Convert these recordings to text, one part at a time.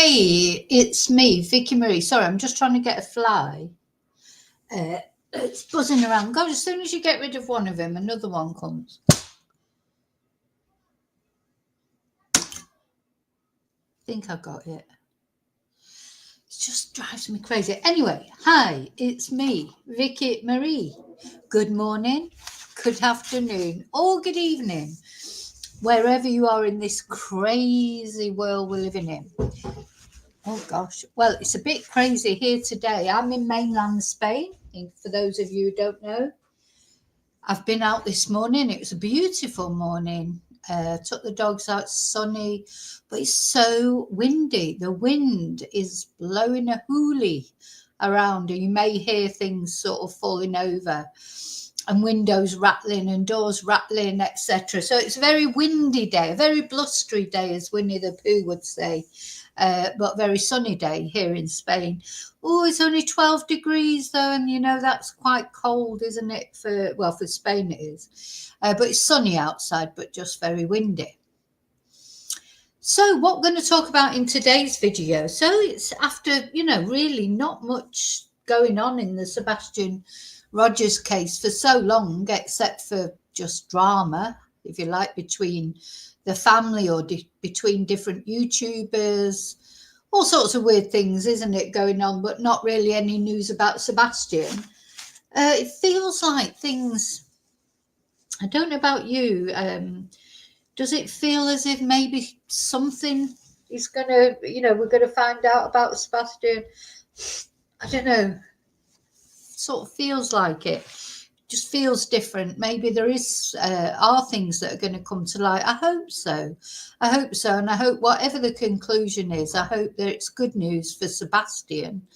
Hey, it's me, Vicky Marie. Sorry, I'm just trying to get a fly. It's buzzing around. God, as soon as you get rid of one of them, another one comes. I think I got it. It just drives me crazy. Anyway, hi, it's me, Vicky Marie. Good morning, good afternoon, or good evening, wherever you are in this crazy world we're living in. Oh gosh, well, it's a bit crazy here today. I'm in mainland Spain. For those of you who don't know, I've been out this morning. It was a beautiful morning. Took the dogs out, sunny, but it's so windy. The wind is blowing a hoolie around, and you may hear things sort of falling over and windows rattling and doors rattling, etc. So it's a very windy day, a very blustery day, as Winnie the Pooh would say, but very sunny day here in Spain. Oh, it's only 12 degrees though, and you know that's quite cold, isn't it? For Spain it is, but it's sunny outside, but just very windy. So what we're going to talk about in today's video, so it's after, really not much going on in the Sebastian Rogers case for so long, except for just drama, if you like, between the family or between different YouTubers, all sorts of weird things, isn't it, going on, but not really any news about Sebastian. It feels like things, I don't know about you, does it feel as if maybe something is going to, we're going to find out about Sebastian? I don't know. Sort of feels like it. Just feels different. Maybe there are things that are going to come to light. I hope so. And I hope whatever the conclusion is, I hope that it's good news for Sebastian.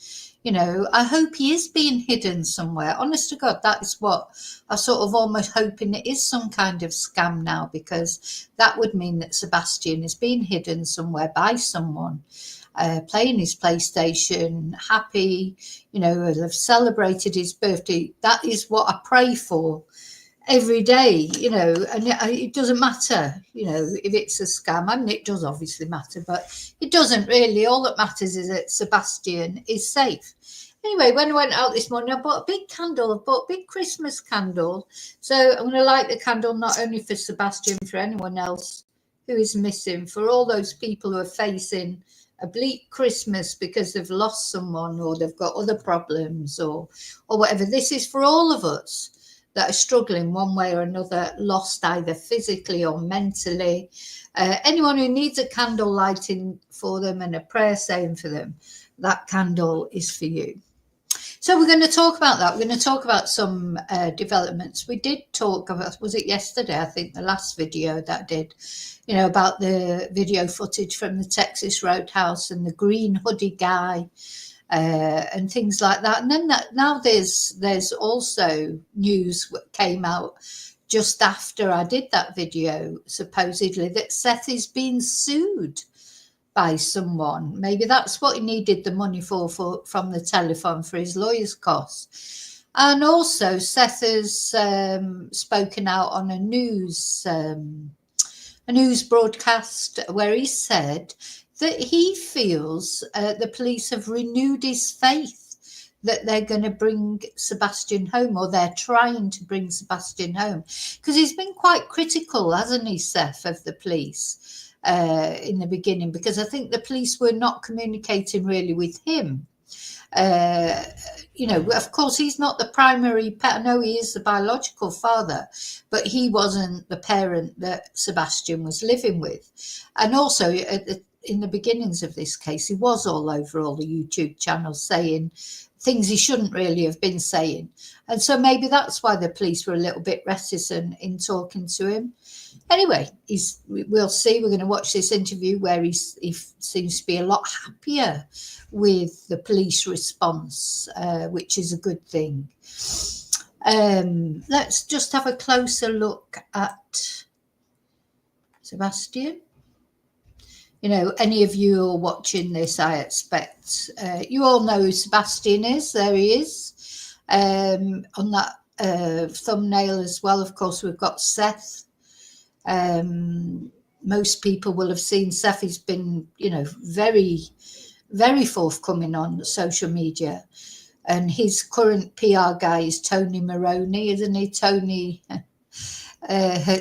I hope he is being hidden somewhere. Honest to God, that is what I sort of almost hoping it is, some kind of scam now, because that would mean that Sebastian is being hidden somewhere by someone, playing his PlayStation, happy, have celebrated his birthday. That is what I pray for every day, and it doesn't matter, if it's a scam. I mean, it does obviously matter, but it doesn't really. All that matters is that Sebastian is safe. Anyway, when I went out this morning, I bought a big candle. I bought a big Christmas candle. So I'm going to light the candle not only for Sebastian, for anyone else who is missing, for all those people who are facing a bleak Christmas because they've lost someone or they've got other problems or whatever. This is for all of us that are struggling one way or another, lost either physically or mentally. Anyone who needs a candle lighting for them and a prayer saying for them, that candle is for you. So we're going to talk about that. We're going to talk about some developments. We did talk about, was it yesterday? I think the last video that I did, about the video footage from the Texas Roadhouse and the green hoodie guy and things like that. And then now there's also news that came out just after I did that video, supposedly, that Seth is being sued by someone. Maybe that's what he needed the money for from the telephone for his lawyer's costs. And also Seth has spoken out on a news broadcast where he said that he feels the police have renewed his faith that they're going to bring Sebastian home, or they're trying to bring Sebastian home, because he's been quite critical, hasn't he, Seth, of the police in the beginning, because I think the police were not communicating really with him. Of course, he's not the primary I know he is the biological father, but he wasn't the parent that Sebastian was living with. And also in the beginnings of this case, he was all over all the YouTube channels saying things he shouldn't really have been saying. And so maybe that's why the police were a little bit reticent in talking to him. Anyway, we'll see. We're going to watch this interview where he seems to be a lot happier with the police response, which is a good thing. Let's just have a closer look at Sebastian. Any of you who are watching this, I expect you all know who Sebastian is. There he is on that thumbnail as well. Of course, we've got Seth. most people will have seen Seth has been, very, very forthcoming on social media. And his current PR guy is Tony Maroney, isn't he? Tony,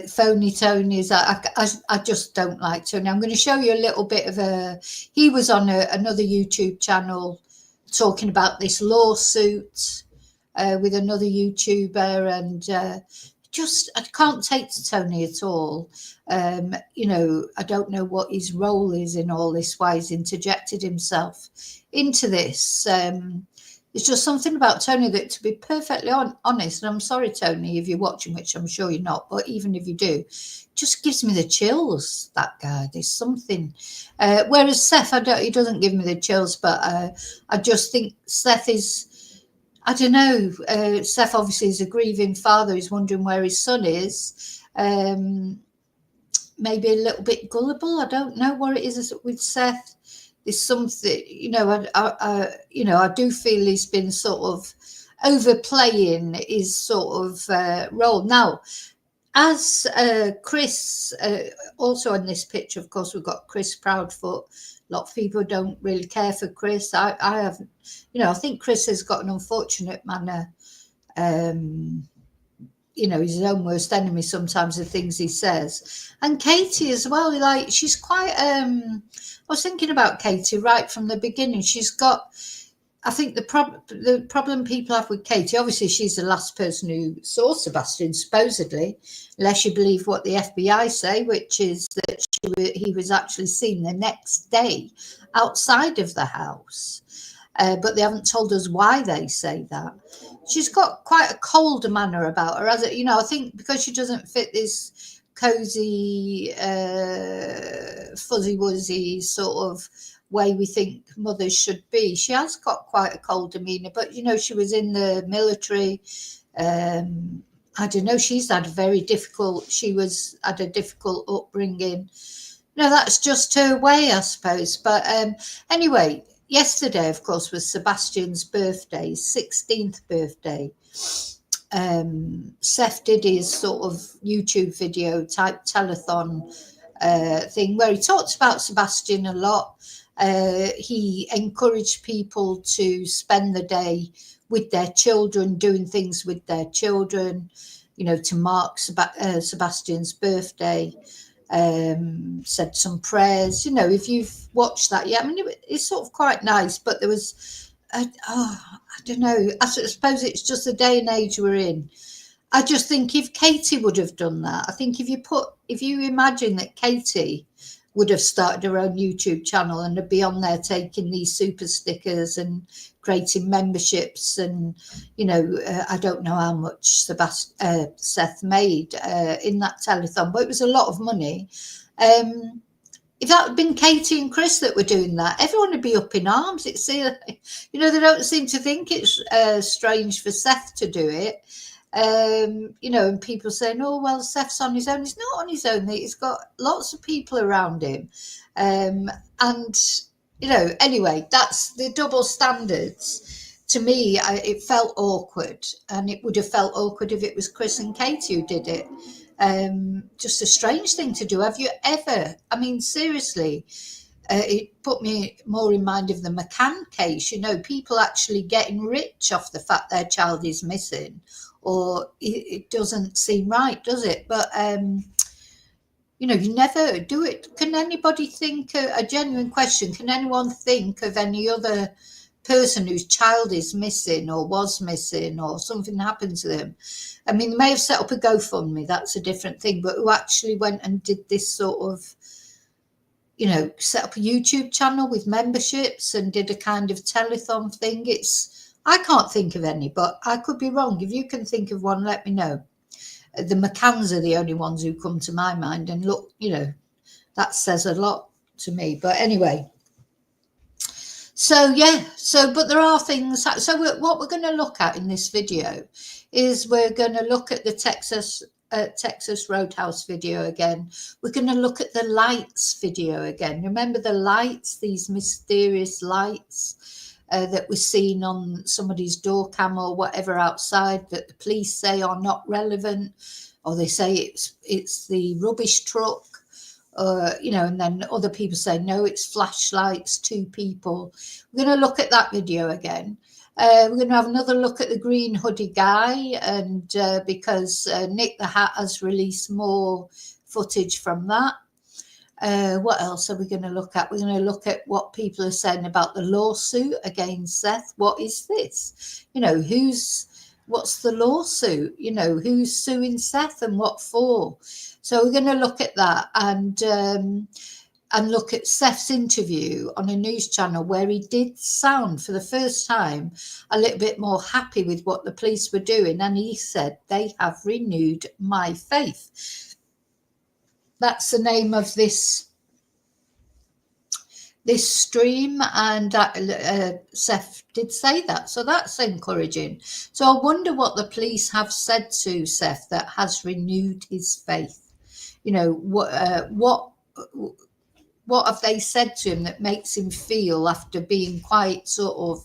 phony Tony. I just don't like Tony. I'm going to show you a little bit of he was on another YouTube channel talking about this lawsuit with another YouTuber, and I can't take to Tony at all. I don't know what his role is in all this, why he's interjected himself into this. It's just something about Tony that, to be perfectly honest, and I'm sorry, Tony, if you're watching, which I'm sure you're not, but even if you do, just gives me the chills, that guy. There's something. Whereas Seth, he doesn't give me the chills, but I just think Seth is, I don't know, Seth obviously is a grieving father. He's wondering where his son is. Maybe a little bit gullible. I don't know what it is with Seth. There's something, I do feel he's been sort of overplaying his sort of role. Now, as Chris, also in this picture, of course, we've got Chris Proudfoot. A lot of people don't really care for Chris. I have, I think Chris has got an unfortunate manner. He's his own worst enemy sometimes, the things he says. And Katie as well, like, she's quite, I was thinking about Katie right from the beginning. She's got, I think the problem people have with Katie, obviously she's the last person who saw Sebastian, supposedly, unless you believe what the FBI say, which is that he was actually seen the next day outside of the house. But they haven't told us why they say that. She's got quite a cold manner about her, as I think because she doesn't fit this cozy, fuzzy wuzzy sort of way we think mothers should be. She has got quite a cold demeanour, but she was in the military. I don't know. She's had a difficult upbringing. No, that's just her way, I suppose. But anyway. Yesterday, of course, was Sebastian's birthday, 16th birthday. Seth did his sort of YouTube video type telethon thing where he talked about Sebastian a lot. He encouraged people to spend the day with their children, doing things with their children, to mark Sebastian's birthday. Said some prayers, if you've watched that yet. I mean, it's sort of quite nice, but there was, I don't know, I suppose it's just the day and age we're in. I just think if Katie would have done that, I think if you imagine that Katie would have started her own YouTube channel and would be on there taking these super stickers and creating memberships, and I don't know how much Seth made in that telethon, but it was a lot of money. If that had been Katie and Chris that were doing that, everyone would be up in arms. It's they don't seem to think it's strange for Seth to do it. And people saying, oh, well, Seth's on his own. He's not on his own. He's got lots of people around him. Anyway, that's the double standards. To me, it felt awkward, and it would have felt awkward if it was Chris and Katie who did it. Just a strange thing to do. Have you ever, I mean, seriously, it put me more in mind of the McCann case, people actually getting rich off the fact their child is missing, or it doesn't seem right, does it? But, you never do it. Can anybody think, a genuine question, can anyone think of any other person whose child is missing or was missing or something happened to them? I mean, they may have set up a GoFundMe, that's a different thing, but who actually went and did this sort of, set up a YouTube channel with memberships and did a kind of telethon thing? I can't think of any, but I could be wrong. If you can think of one, let me know. The McCanns are the only ones who come to my mind, and look, that says a lot to me. But anyway, but there are things. So what we're going to look at in this video is we're going to look at the Texas Roadhouse video again. We're going to look at the lights video again. Remember the lights, these mysterious lights that were seen on somebody's door cam or whatever outside, that the police say are not relevant, or they say it's the rubbish truck, And then other people say, no, it's flashlights, 2 people. We're going to look at that video again. We're going to have another look at the green hoodie guy, and because Nick the Hat has released more footage from that. What else are we going to look at? We're going to look at what people are saying about the lawsuit against Seth. What is this? What's the lawsuit? Who's suing Seth and what for? So we're going to look at that and look at Seth's interview on a news channel where he did sound for the first time a little bit more happy with what the police were doing. And he said, they have renewed my faith. That's the name of this stream, and Seth did say that. So that's encouraging. So I wonder what the police have said to Seth that has renewed his faith. What have they said to him that makes him feel, after being quite sort of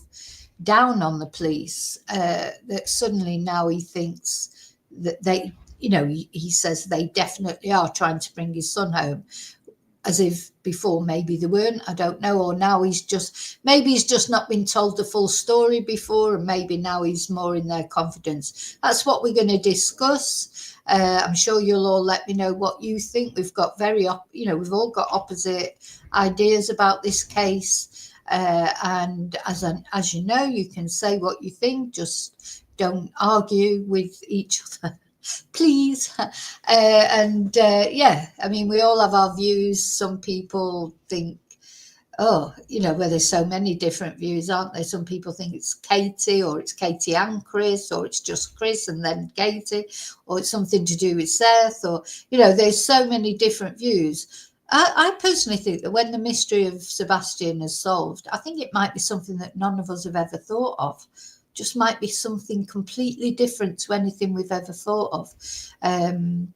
down on the police, that suddenly now he thinks that they, he says they definitely are trying to bring his son home, as if before maybe they weren't, I don't know, or now he's just not been told the full story before, and maybe now he's more in their confidence. That's what we're going to discuss. I'm sure you'll all let me know what you think. We've got we've all got opposite ideas about this case, and as you know, you can say what you think. Just don't argue with each other, please. We all have our views. Some people think, where there's so many different views, aren't there? Some people think it's Katie, or it's Katie and Chris, or it's just Chris and then Katie, or it's something to do with Seth, or, there's so many different views. I personally think that when the mystery of Sebastian is solved, I think it might be something that none of us have ever thought of. Just might be something completely different to anything we've ever thought of.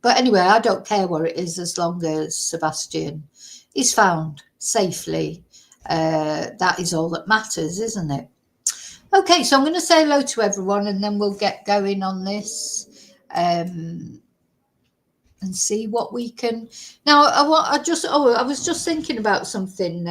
But anyway, I don't care what it is, as long as Sebastian is found safely. That is all that matters, isn't it? Okay, so I'm going to say hello to everyone, and then we'll get going on this. And see what we can. Now, I was just thinking about something.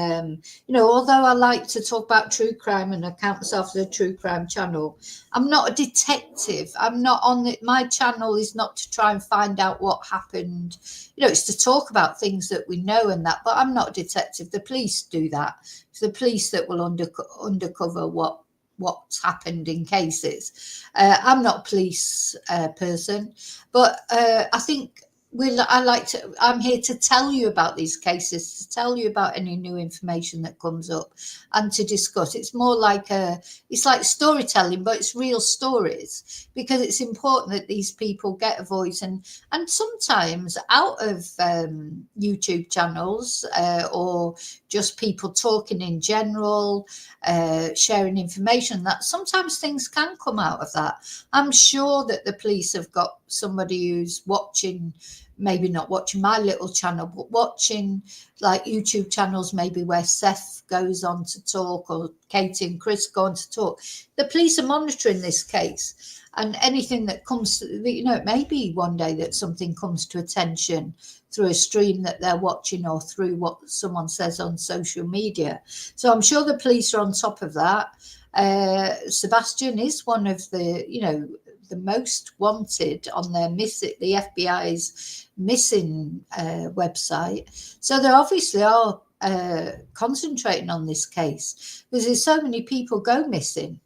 Although I like to talk about true crime and I count myself as a true crime channel, I'm not a detective. I'm not on it. My channel is not to try and find out what happened. It's to talk about things that we know and that. But I'm not a detective. The police do that. It's the police that will undercover what's happened in cases. I'm not a police person, but I think. I'm here to tell you about these cases, to tell you about any new information that comes up, and to discuss. It's more like it's like storytelling, but it's real stories, because it's important that these people get a voice, and sometimes out of YouTube channels or just people talking in general, sharing information, that sometimes things can come out of that. I'm sure that the police have got somebody who's watching, maybe not watching my little channel, but watching like YouTube channels, maybe where Seth goes on to talk, or Katie and Chris go on to talk. The police are monitoring this case, and anything that comes to, it may be one day that something comes to attention through a stream that they're watching, or through what someone says on social media. So I'm sure the police are on top of that. Sebastian is one of the most wanted on their the FBI's missing website. So they obviously are concentrating on this case, because there's so many people go missing,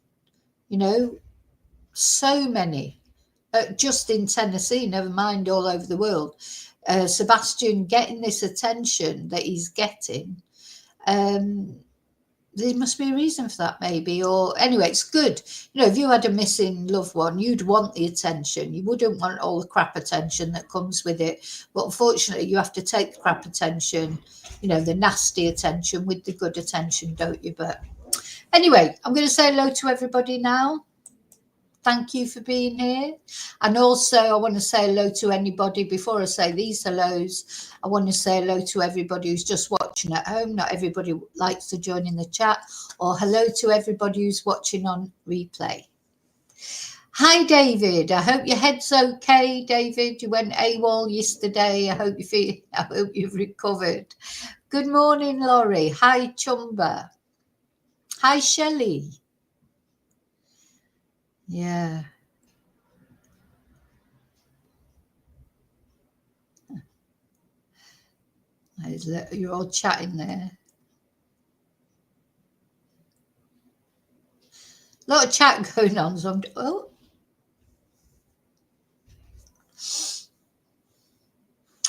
so many, just in Tennessee, never mind all over the world. Sebastian getting this attention that he's getting, there must be a reason for that, maybe. Or anyway, it's good. If you had a missing loved one, you'd want the attention. You wouldn't want all the crap attention that comes with it. But unfortunately, you have to take the crap attention, the nasty attention, with the good attention, don't you? But anyway, I'm going to say hello to everybody now. Thank you for being here. And also, I want to say hello to anybody. Before I say these hellos, I want to say hello to everybody who's just watching at home. Not everybody likes to join in the chat. Or hello to everybody who's watching on replay. Hi, David. I hope your head's okay, David. You went AWOL yesterday. I hope you've recovered. Good morning, Laurie. Hi, Chumba. Hi, Shelley. Yeah. You're all chatting there. A lot of chat going on. So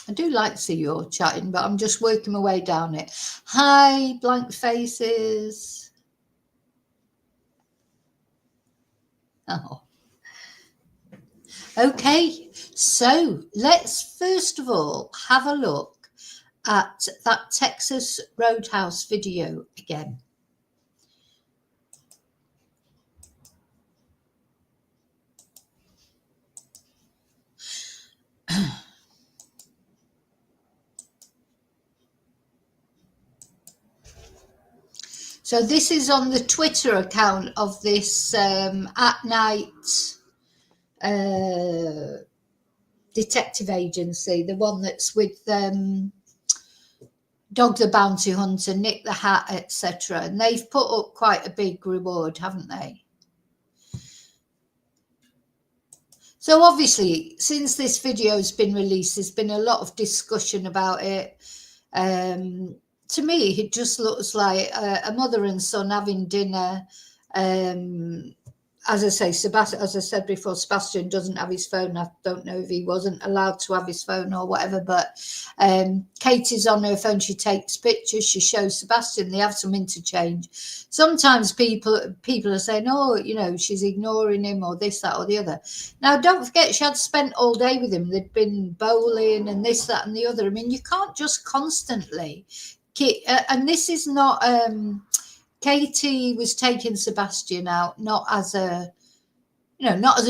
I do like to see you all chatting, but I'm just working my way down it. Hi, blank faces. Oh. Okay, so let's first of all have a look at that Texas Roadhouse video again. So this is on the Twitter account of this at night detective agency, the one that's with Dog the Bounty Hunter, Nick the Hat, etc. And they've put up quite a big reward, haven't they? So obviously, since this video has been released, there's been a lot of discussion about it. To me, it just looks like a mother and son having dinner. As I say, as I said before, Sebastian doesn't have his phone. I don't know if he wasn't allowed to have his phone or whatever, but Katie's on her phone. She takes pictures. She shows Sebastian. They have some interchange. Sometimes people are saying, oh, you know, she's ignoring him or this, that, or the other. Now, don't forget, she had spent all day with him. They'd been bowling and this, that, and the other. I mean, you can't just constantly and this is not Katie was taking Sebastian out not as a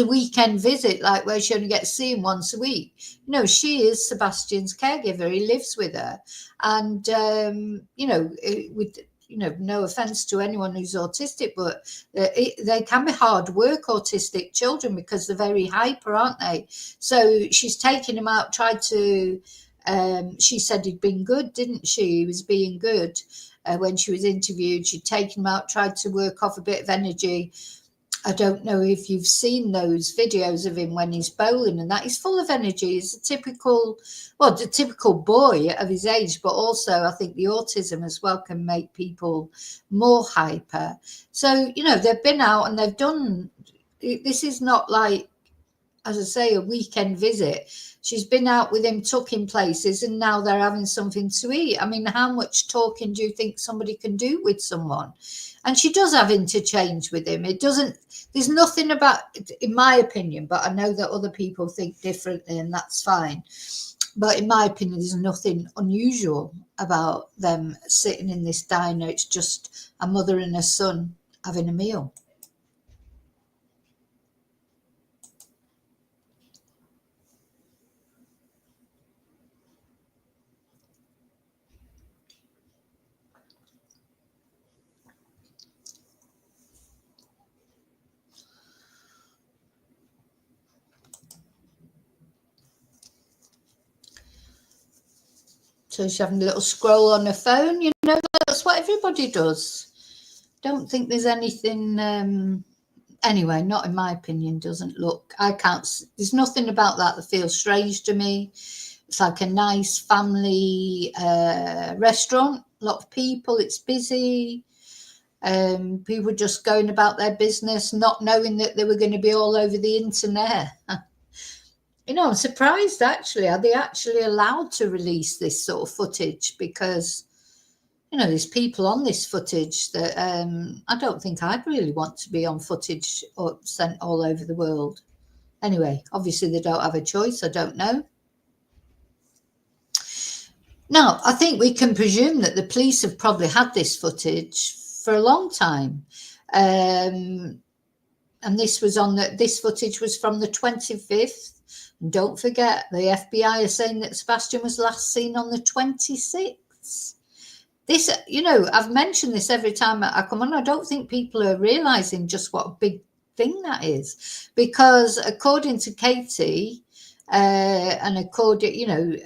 weekend visit, like where she only gets to see him once a week. No, she is Sebastian's caregiver. He lives with her, and with no offense to anyone who's autistic, but they can be hard work, autistic children, because they're very hyper, aren't they? So she's taken him out, tried to. She said he'd been good, didn't she? He was being good. When she was interviewed, she'd taken him out, tried to work off a bit of energy. I don't know if you've seen those videos of him when he's bowling and that. He's full of energy. He's the typical boy of his age, but also I think the autism as well can make people more hyper. So, they've been out and they've done, this is not like, as I say, a weekend visit. She's been out with him, took him places, and now they're having something to eat. I mean, how much talking do you think somebody can do with someone? And she does have interchange with him. There's nothing about, in my opinion, but I know that other people think differently, and that's fine. But in my opinion, there's nothing unusual about them sitting in this diner. It's just a mother and a son having a meal. So she's having a little scroll on her phone. That's what everybody does. Don't think there's anything, anyway, not in my opinion, doesn't look, there's nothing about that feels strange to me. It's like a nice family restaurant, a lot of people, it's busy. People just going about their business, not knowing that they were going to be all over the internet. I'm surprised, actually. Are they actually allowed to release this sort of footage? Because, there's people on this footage that I don't think I'd really want to be on footage or sent all over the world. Anyway, obviously they don't have a choice. I don't know. Now, I think we can presume that the police have probably had this footage for a long time. And this footage was from the 25th. And don't forget, the FBI are saying that Sebastian was last seen on the 26th. This, I've mentioned this every time I come on. I don't think people are realizing just what a big thing that is, because according to Katie and according,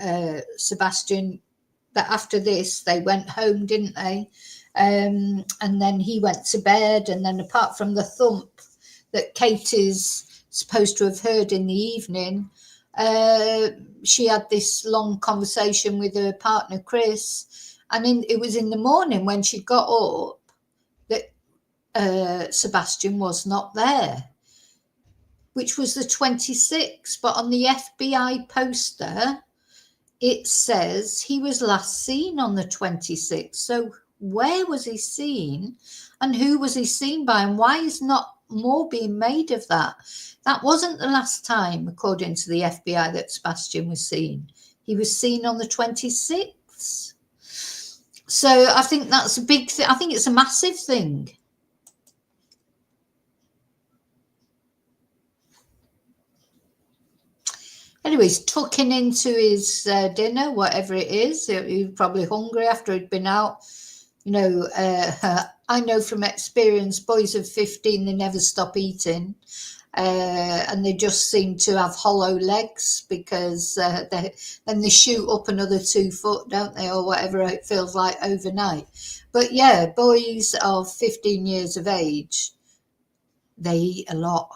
Sebastian, that after this they went home, didn't they? And then he went to bed, and then apart from the thump that Katie's supposed to have heard in the evening, she had this long conversation with her partner Chris, and it was in the morning when she got up that Sebastian was not there, which was the 26th. But on the FBI poster, it says he was last seen on the 26th. So where was he seen, and who was he seen by, and why is not more being made of that? That wasn't the last time, according to the FBI, that Sebastian was seen. He was seen on the 26th. So I think that's a big thing. I think it's a massive thing. Anyways, tucking into his dinner, whatever it is. He was probably hungry after he'd been out. I know from experience, boys of 15, they never stop eating. And they just seem to have hollow legs, because then they shoot up another 2 foot, don't they, or whatever it feels like overnight. But yeah, boys of 15 years of age, they eat a lot.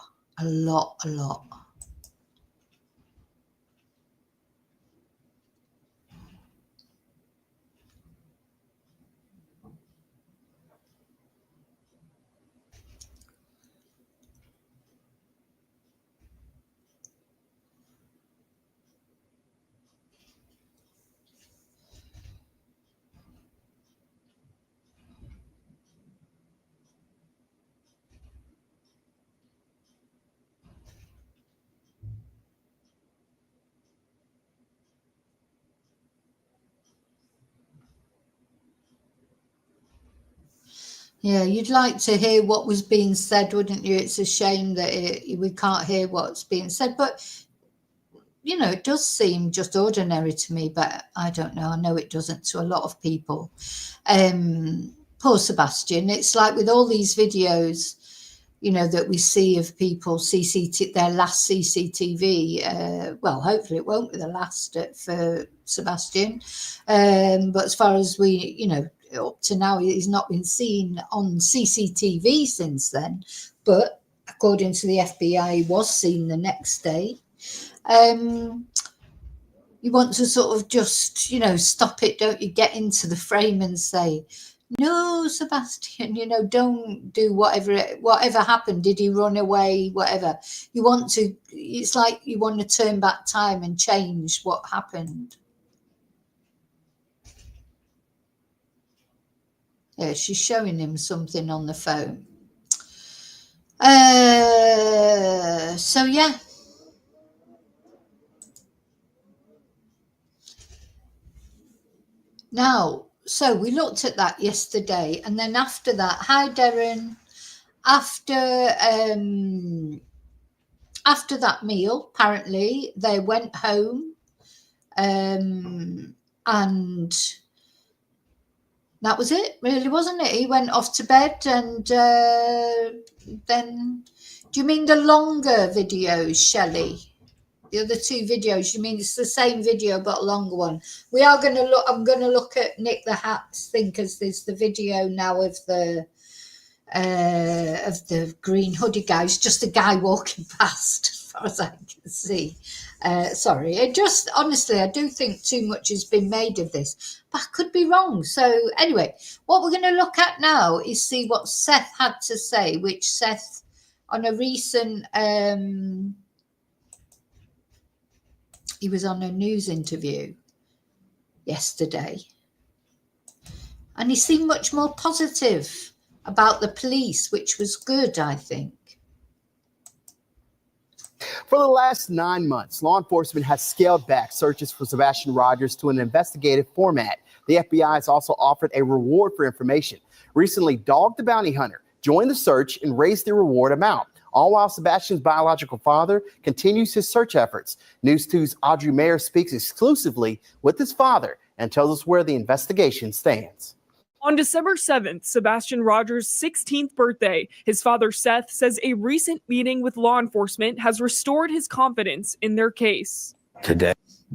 Yeah, you'd like to hear what was being said, wouldn't you? It's a shame that we can't hear what's being said. But, it does seem just ordinary to me, but I don't know. I know it doesn't to a lot of people. Poor Sebastian. It's like with all these videos, that we see of people, their last CCTV. Well, hopefully it won't be the last for Sebastian. But as far as up to now, he's not been seen on CCTV since then, but according to the FBI, he was seen the next day. You want to sort of just, stop it, don't you? Get into the frame and say, no, Sebastian, don't do whatever happened. Did he run away? Whatever. It's like you want to turn back time and change what happened. Yeah, she's showing him something on the phone. So, yeah. Now, so we looked at that yesterday, and then after that, hi, Darren. After that meal, apparently, they went home, and that was it, really, wasn't it? He went off to bed, and then, do you mean the longer videos, Shelley? The other 2 videos, you mean it's the same video but a longer one? We are going to look. I'm going to look at Nick the Hat's thing, because there's the video now of the green hoodie guy. It's just a guy walking past, as far as I can see. Sorry, it just honestly, I do think too much has been made of this, but I could be wrong. So anyway, what we're going to look at now is see what Seth had to say, which Seth on a recent. He was on a news interview yesterday, and he seemed much more positive about the police, which was good, I think. For the last 9 months, law enforcement has scaled back searches for Sebastian Rogers to an investigative format. The FBI has also offered a reward for information. Recently, Dog the Bounty Hunter joined the search and raised the reward amount, all while Sebastian's biological father continues his search efforts. News 2's Audrey Mayer speaks exclusively with his father and tells us where the investigation stands. On December 7th, Sebastian Rogers' 16th birthday, his father Seth says a recent meeting with law enforcement has restored his confidence in their case. Today.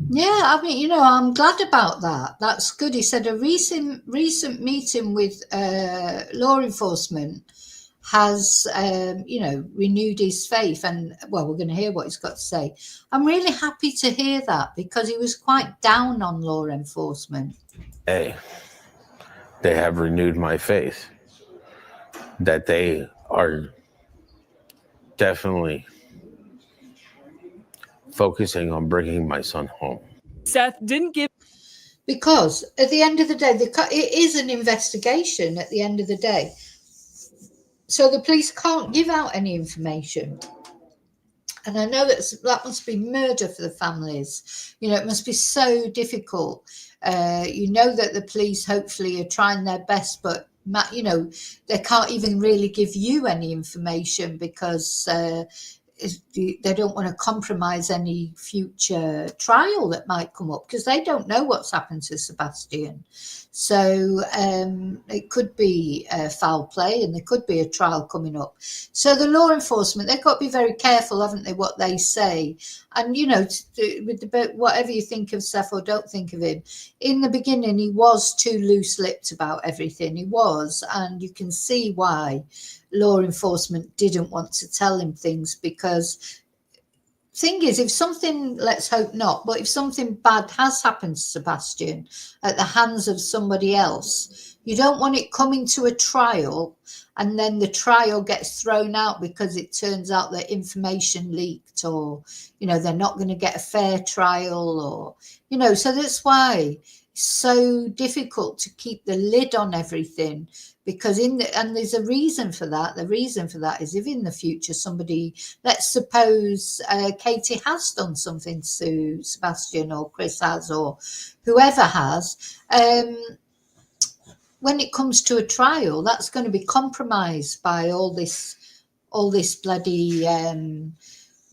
Yeah, I mean, I'm glad about that. That's good. He said a recent meeting with law enforcement has, renewed his faith. And, well, we're going to hear what he's got to say. I'm really happy to hear that because he was quite down on law enforcement. Hey, they have renewed my faith that they are definitely focusing on bringing my son home. Seth didn't give. Because at the end of the day, it is an investigation at the end of the day. So the police can't give out any information. And I know that must be murder for the families. It must be so difficult. That the police hopefully are trying their best, but they can't even really give you any information because they don't want to compromise any future trial that might come up because they don't know what's happened to Sebastian. So it could be foul play and there could be a trial coming up. So the law enforcement, they've got to be very careful, haven't they, what they say. And, whatever you think of Seth or don't think of him, in the beginning, he was too loose-lipped about everything. He was, and you can see why law enforcement didn't want to tell him things because thing is, if something, let's hope not, but if something bad has happened to Sebastian at the hands of somebody else, you don't want it coming to a trial and then the trial gets thrown out because it turns out that information leaked or, they're not going to get a fair trial or, so that's why it's so difficult to keep the lid on everything because and there's a reason for that. The reason for that is if in the future somebody, let's suppose Katie has done something to Sebastian or Chris has or whoever has, when it comes to a trial, that's going to be compromised by all this bloody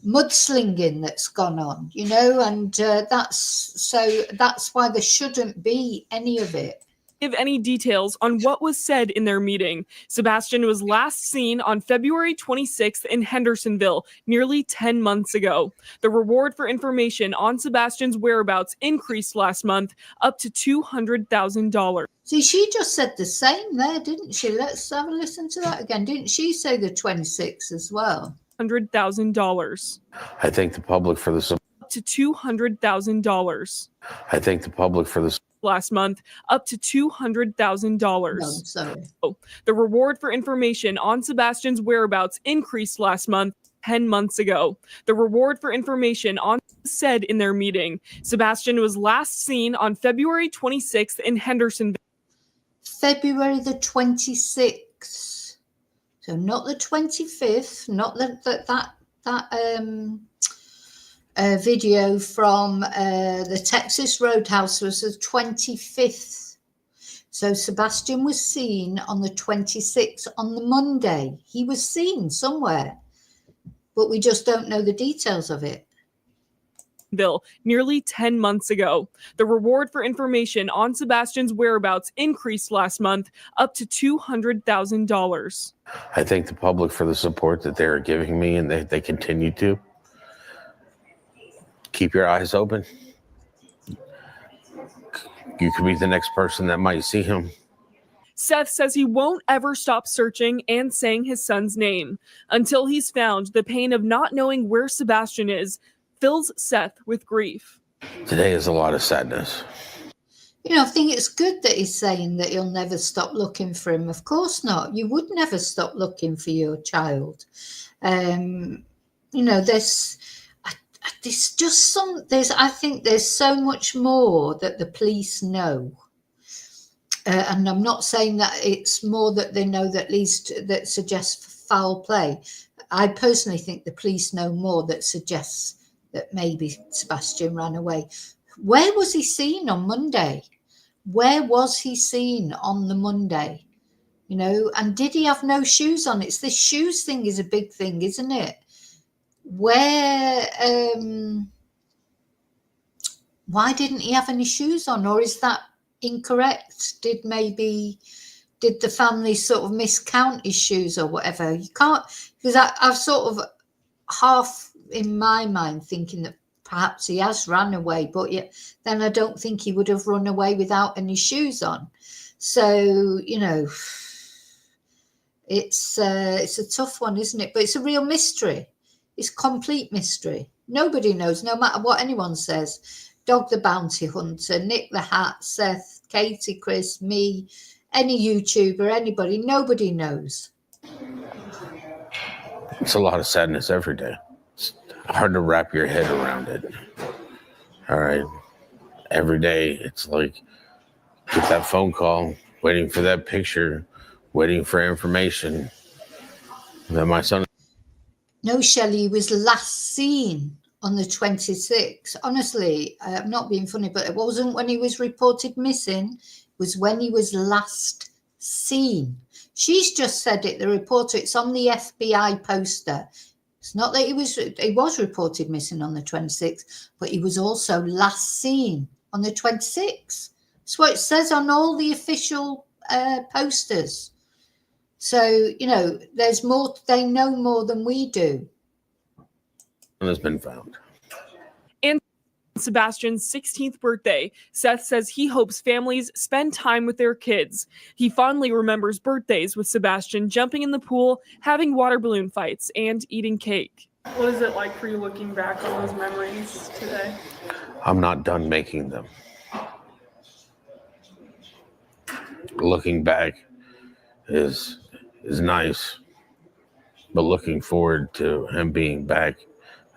mudslinging that's gone on, and that's why there shouldn't be any of it. Give any details on what was said in their meeting. Sebastian was last seen on February 26th in Hendersonville, nearly 10 months ago. The reward for information on Sebastian's whereabouts increased last month up to $200,000. See, she just said the same there, didn't she? Let's have a listen to that again. Didn't she say the 26 as well? $100,000. I thank the public for this. Up to $200,000. I thank the public for this. Last month, up to $200,000. No, sorry. The reward for information on Sebastian's whereabouts increased last month, 10 months ago. The reward for information on said in their meeting. Sebastian was last seen on February 26th in Hendersonville. February the 26th. So not the 25th, not that video from the Texas Roadhouse was the 25th. So Sebastian was seen on the 26th, on the Monday. He was seen somewhere, but we just don't know the details of it. Nearly 10 months ago. The reward for information on Sebastian's whereabouts increased last month up to $200,000. I thank the public for the support that they're giving me and they continue to. Keep your eyes open. You could be the next person that might see him. Seth says he won't ever stop searching and saying his son's name. Until he's found, the pain of not knowing where Sebastian is fills Seth with grief. Today is a lot of sadness. I think it's good that he's saying that he'll never stop looking for him. Of course not. You would never stop looking for your child. I think there's so much more that the police know. And I'm not saying that it's more that they know that that suggests foul play. I personally think the police know more that suggests that maybe Sebastian ran away. Where was he seen on Monday? Where was he seen on the Monday? And did he have no shoes on? It's this shoes thing is a big thing, isn't it? Why didn't he have any shoes on? Or is that incorrect? Did the family sort of miscount his shoes or whatever? You can't, because I've sort of half in my mind thinking that perhaps he has run away, but yet then I don't think he would have run away without any shoes on. So, you know, it's a tough one, isn't it? But it's a real mystery. It's complete mystery. Nobody knows, no matter what anyone says. Dog the Bounty Hunter, Nick the Hat, Seth, Katie, Chris, me, any YouTuber, anybody, nobody knows. It's a lot of sadness every day. It's hard to wrap your head around it. All right. Every day, it's like, get that phone call, waiting for that picture, waiting for information. Then my son. No, Shelley was last seen on the 26th. Honestly, I'm not being funny, but it wasn't when he was reported missing. It was when he was last seen. She's just said it, the reporter. It's on the FBI poster. It's not that he was reported missing on the 26th, but he was also last seen on the 26th. That's what it says on all the official posters. So, you know, there's more, they know more than we do. Has been found. And Sebastian's 16th birthday, Seth says he hopes families spend time with their kids. He fondly remembers birthdays with Sebastian jumping in the pool, having water balloon fights, and eating cake. What is it like for you looking back on those memories today? I'm not done making them. Looking back is nice, but looking forward to him being back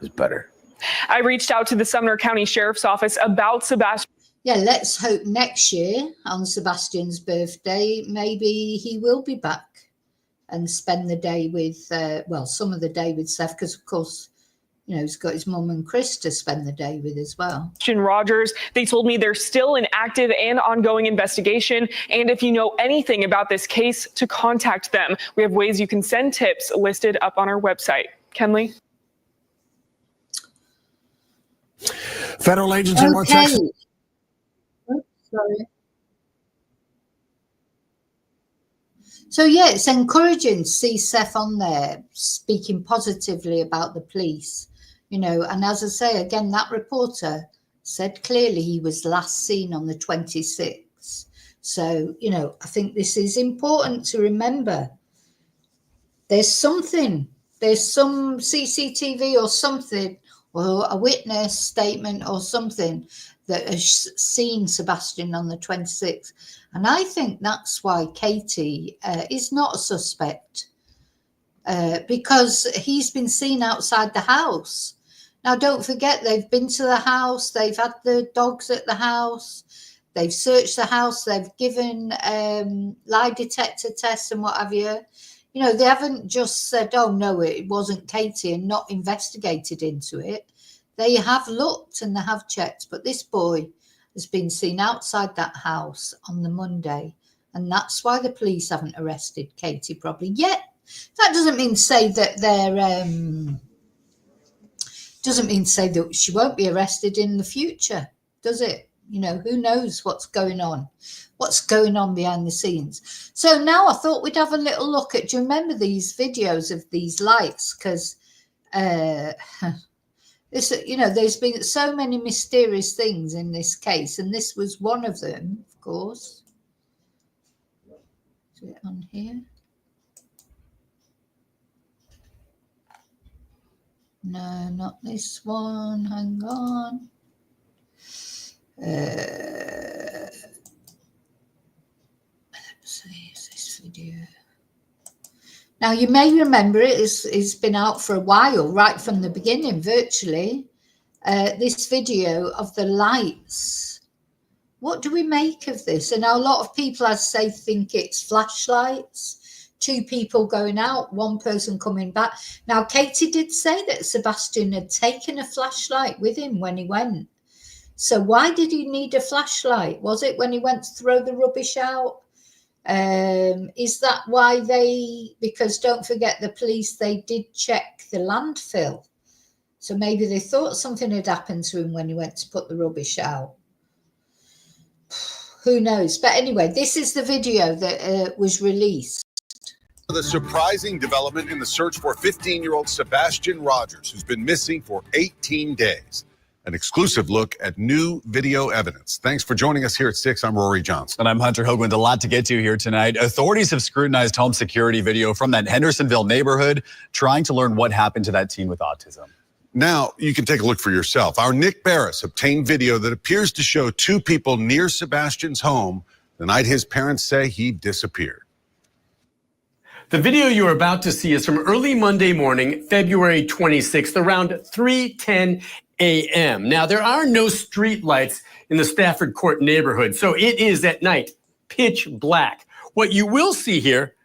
is better. I reached out to the Sumner County Sheriff's Office about Sebastian. Yeah, let's hope next year on Sebastian's birthday, maybe he will be back and spend the day with, some of the day with Seth, because of course, you know, he's got his mum and Chris to spend the day with as well. Sebastian Rogers, they told me there's still an active and ongoing investigation. And if you know anything about this case, to contact them. We have ways you can send tips listed up on our website. Kenley? Federal agents in North Texas. Oops, sorry. So, yeah, it's encouraging to see Seth on there speaking positively about the police, you know, and as I say, again, that reporter said clearly he was last seen on the 26th. So, you know, I think this is important to remember. There's some CCTV or something, or a witness statement or something that has seen Sebastian on the 26th. And I think that's why Katie is not a suspect, because he's been seen outside the house. Now, don't forget, they've been to the house. They've had the dogs at the house. They've searched the house. They've given lie detector tests and what have you. You know, they haven't just said, oh, no, it wasn't Katie, and not investigated into it. They have looked and they have checked. But this boy has been seen outside that house on the Monday. And that's why the police haven't arrested Katie probably yet. That doesn't mean to say that doesn't mean to say that she won't be arrested in the future, does it? You know, who knows what's going on behind the scenes. So now I thought we'd have a little look at, do you remember these videos of these lights? Because, you know, there's been so many mysterious things in this case, and this was one of them, of course. Is it on here? No, not this one. Hang on. Let's see, is this video? Now, you may remember it's been out for a while, right from the beginning, virtually. This video of the lights. What do we make of this? And now a lot of people, I say, think it's flashlights. 2 people going out, 1 person coming back. Now, Katie did say that Sebastian had taken a flashlight with him when he went. So why did he need a flashlight? Was it when he went to throw the rubbish out? Is that why because don't forget the police, they did check the landfill. So maybe they thought something had happened to him when he went to put the rubbish out. who knows? But anyway, this is the video that was released. The surprising development in the search for 15-year-old Sebastian Rogers, who's been missing for 18 days. An exclusive look at new video evidence. Thanks for joining us here at 6. I'm Rory Johnson. And I'm Hunter Hoagland. A lot to get to here tonight. Authorities have scrutinized home security video from that Hendersonville neighborhood, trying to learn what happened to that teen with autism. Now you can take a look for yourself. Our Nick Barris obtained video that appears to show two people near Sebastian's home the night his parents say he disappeared. The video you are about to see is from early Monday morning, February 26th, around 3:10 a.m. Now, there are no street lights in the Stafford Court neighborhood, so it is at night, pitch black. What you will see here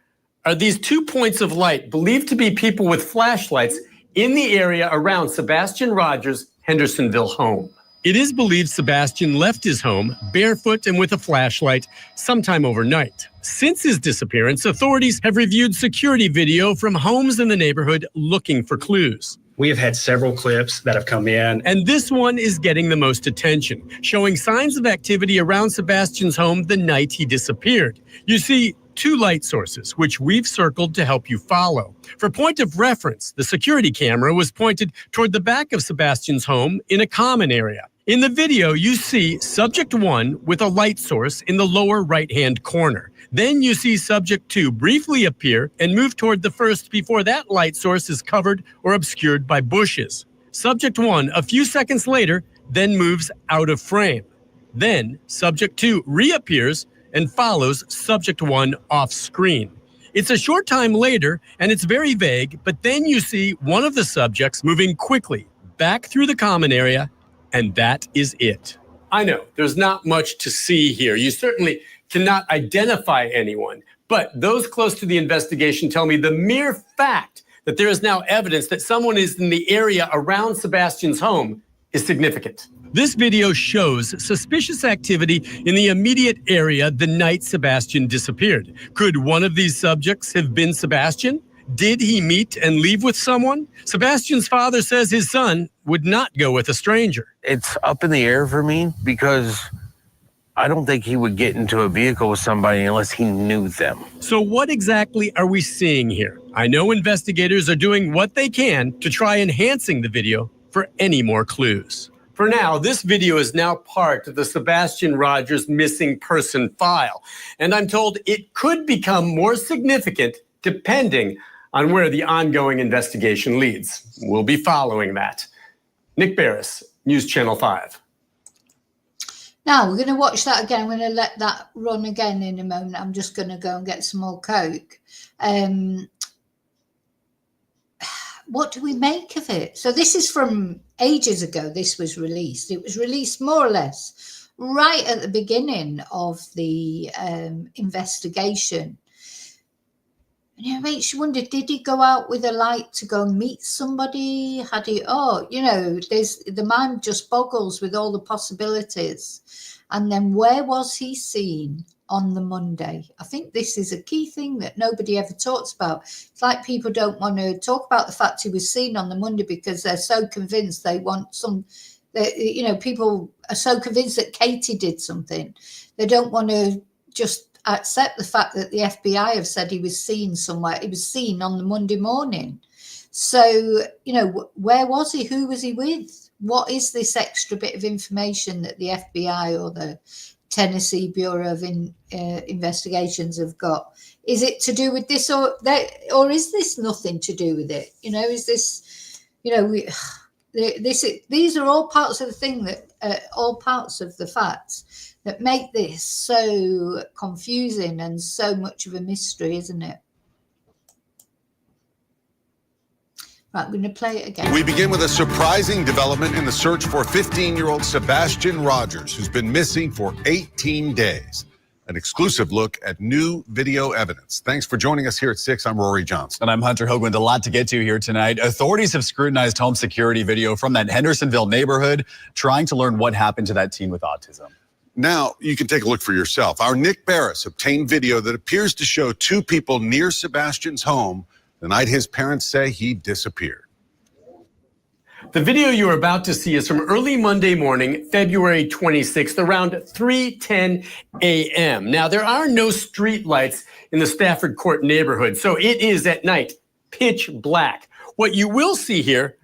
are these 2 points of light believed to be people with flashlights in the area around Sebastian Rogers' Hendersonville home. It is believed Sebastian left his home barefoot and with a flashlight sometime overnight. Since his disappearance, authorities have reviewed security video from homes in the neighborhood looking for clues. We have had several clips that have come in. And this one is getting the most attention, showing signs of activity around Sebastian's home the night he disappeared. You see 2 light sources, which we've circled to help you follow. For point of reference, the security camera was pointed toward the back of Sebastian's home in a common area. In the video, you see subject 1 with a light source in the lower right-hand corner. Then you see subject 2 briefly appear and move toward the first before that light source is covered or obscured by bushes. Subject 1, a few seconds later, then moves out of frame. Then subject 2 reappears and follows subject 1 off screen. It's a short time later and it's very vague, but then you see one of the subjects moving quickly back through the common area, and that is it. I know there's not much to see here. You certainly cannot identify anyone, but those close to the investigation tell me the mere fact that there is now evidence that someone is in the area around Sebastian's home is significant. This video shows suspicious activity in the immediate area the night Sebastian disappeared. Could one of these subjects have been Sebastian? Did he meet and leave with someone? Sebastian's father says his son would not go with a stranger. It's up in the air for me because I don't think he would get into a vehicle with somebody unless he knew them. So what exactly are we seeing here? I know investigators are doing what they can to try enhancing the video for any more clues. For now, this video is now part of the Sebastian Rogers missing person file, and I'm told it could become more significant depending on where the ongoing investigation leads. We'll be following that. Nick Barris, News Channel 5. Now, we're going to watch that again. I'm going to let that run again in a moment. I'm just going to go and get some more Coke. What do we make of it? So this is from ages ago. This was released. It was released more or less right at the beginning of the investigation. And it makes you wonder, did he go out with a light to go and meet somebody? Had he, there's the mind just boggles with all the possibilities. And then where was he seen on the Monday? I think this is a key thing that nobody ever talks about. It's like people don't want to talk about the fact he was seen on the Monday because they're so convinced they want people are so convinced that Katie did something. They don't want to just accept the fact that the FBI have said he was seen somewhere. He was seen on the Monday morning. So, where was he? Who was he with? What is this extra bit of information that the FBI or the Tennessee Bureau of Investigations have got? Is it to do with this or that, or is this nothing to do with it? Is this, these are all parts of the thing that, all parts of the facts that make this so confusing and so much of a mystery, isn't it? Right, I'm going to play it again. We begin with a surprising development in the search for 15-year-old Sebastian Rogers, who's been missing for 18 days. An exclusive look at new video evidence. Thanks for joining us here at 6. I'm Rory Johnson. And I'm Hunter Hoagland. A lot to get to here tonight. Authorities have scrutinized home security video from that Hendersonville neighborhood, trying to learn what happened to that teen with autism. Now you can take a look for yourself. Our Nick Barris obtained video that appears to show two people near Sebastian's home the night his parents say he disappeared. The video you're about to see is from early Monday morning, February 26th, around 3:10 a.m. Now, there are no street lights in the Stafford Court neighborhood, so it is at night, pitch black. What you will see here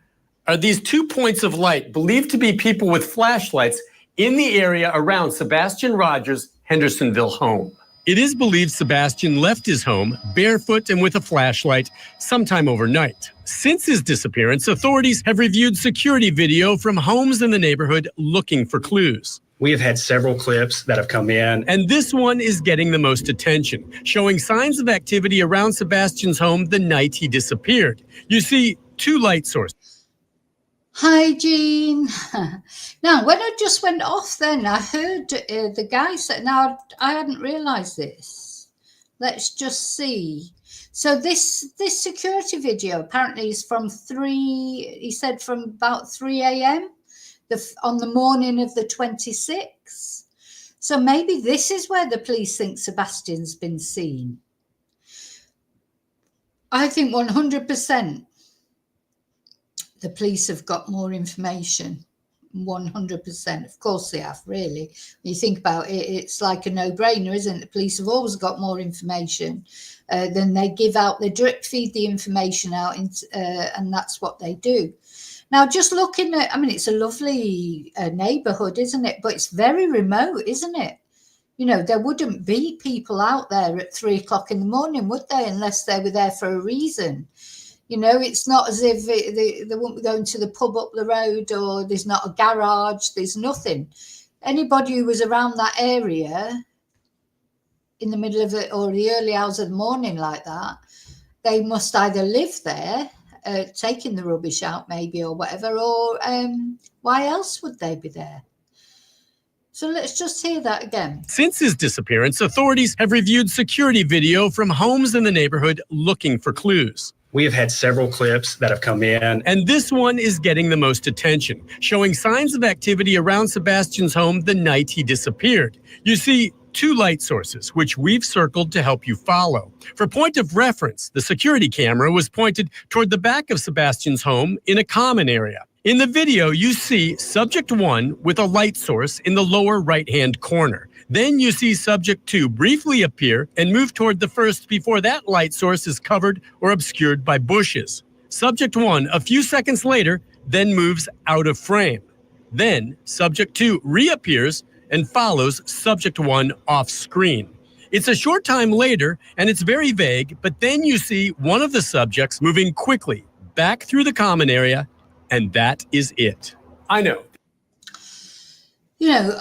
are these 2 points of light believed to be people with flashlights in the area around Sebastian Rogers' Hendersonville home. It is believed Sebastian left his home barefoot and with a flashlight sometime overnight. Since his disappearance, authorities have reviewed security video from homes in the neighborhood looking for clues. We have had several clips that have come in. And this one is getting the most attention, showing signs of activity around Sebastian's home the night he disappeared. You see 2 light sources. Hi, Jean. Now, when I just went off then, I heard the guy say, now, I hadn't realised this. Let's just see. So this security video apparently is from 3, he said from about 3 a.m. On the morning of the 26th. So maybe this is where the police think Sebastian's been seen. I think 100%. The police have got more information, 100%. Of course they have, really. When you think about it, it's like a no-brainer, isn't it? The police have always got more information than they give out. They drip feed the information out, and that's what they do. Now, just looking at, I mean, it's a lovely neighbourhood, isn't it? But it's very remote, isn't it? You know, there wouldn't be people out there at 3 o'clock in the morning, would they? Unless they were there for a reason. You know, it's not as if they won't be going to the pub up the road, or there's not a garage, there's nothing. Anybody who was around that area in the middle of it or the early hours of the morning like that, they must either live there, taking the rubbish out maybe or whatever, or why else would they be there? So let's just hear that again. Since his disappearance, authorities have reviewed security video from homes in the neighborhood looking for clues. We have had several clips that have come in. And this one is getting the most attention, showing signs of activity around Sebastian's home the night he disappeared. You see 2 light sources, which we've circled to help you follow. For point of reference, the security camera was pointed toward the back of Sebastian's home in a common area. In the video, you see subject 1 with a light source in the lower right-hand corner. Then you see subject 2 briefly appear and move toward the first before that light source is covered or obscured by bushes. Subject 1, a few seconds later, then moves out of frame. Then subject 2 reappears and follows subject 1 off screen. It's a short time later and it's very vague, but then you see one of the subjects moving quickly back through the common area, and that is it. I know. You know,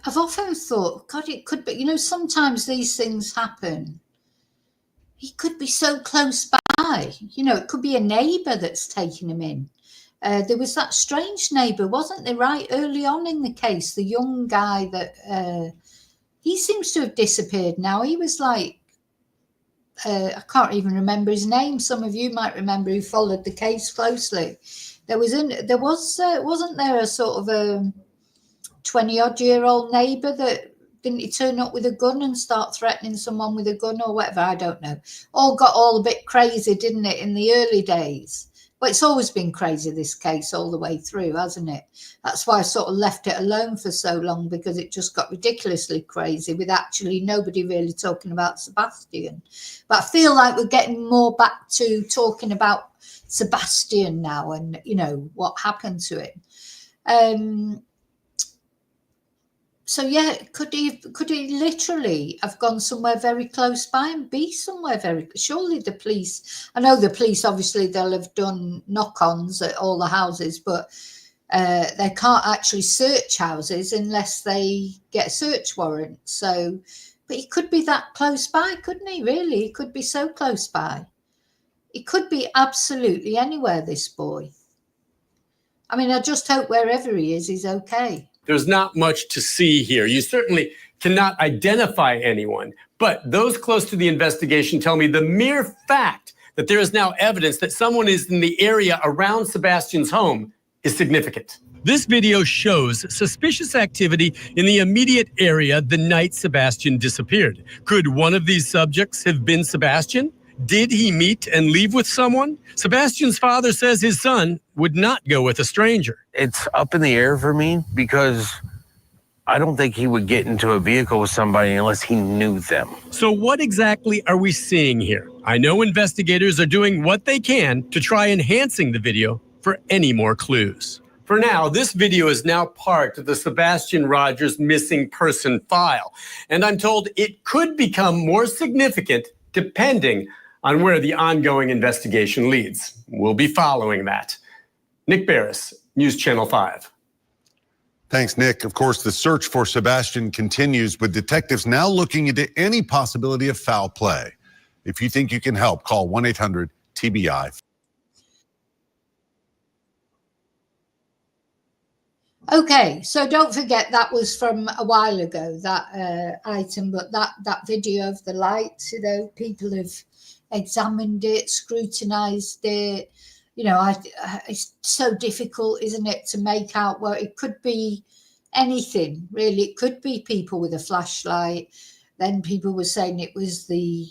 I've often thought, God, it could be, you know, sometimes these things happen. He could be so close by. You know, it could be a neighbour that's taking him in. There was that strange neighbour, wasn't there, right early on in the case, the young guy that he seems to have disappeared now. He was like, I can't even remember his name. Some of you might remember who followed the case closely. Wasn't there a sort of a 20-odd-year-old neighbour that didn't he turn up with a gun and start threatening someone with a gun or whatever? I don't know. All got all a bit crazy, didn't it, in the early days? But it's always been crazy, this case, all the way through, hasn't it? That's why I sort of left it alone for so long, because it just got ridiculously crazy with actually nobody really talking about Sebastian. But I feel like we're getting more back to talking about Sebastian now and, you know, what happened to him. So, yeah, could he literally have gone somewhere very close by and be somewhere very... Surely the police... I know the police, obviously, they'll have done knock-ons at all the houses, but they can't actually search houses unless they get a search warrant. So, but he could be that close by, couldn't he, really? He could be so close by. He could be absolutely anywhere, this boy. I mean, I just hope wherever he is, he's okay. There's not much to see here. You certainly cannot identify anyone, but those close to the investigation tell me the mere fact that there is now evidence that someone is in the area around Sebastian's home is significant. This video shows suspicious activity in the immediate area the night Sebastian disappeared. Could one of these subjects have been Sebastian? Did he meet and leave with someone? Sebastian's father says his son would not go with a stranger. It's up in the air for me because I don't think he would get into a vehicle with somebody unless he knew them. So what exactly are we seeing here? I know investigators are doing what they can to try enhancing the video for any more clues. For now, this video is now part of the Sebastian Rogers missing person file, and I'm told it could become more significant depending on where the ongoing investigation leads. We'll be following that. Nick Barris, News Channel 5. Thanks, Nick. Of course, the search for Sebastian continues, with detectives now looking into any possibility of foul play. If you think you can help, call 1-800-TBI. Okay, so don't forget that was from a while ago, that item, but that video of the lights, you know, people have examined it, scrutinized it. You know, it's so difficult, isn't it, to make out what it could be. Anything really. It could be people with a flashlight. Then people were saying it was the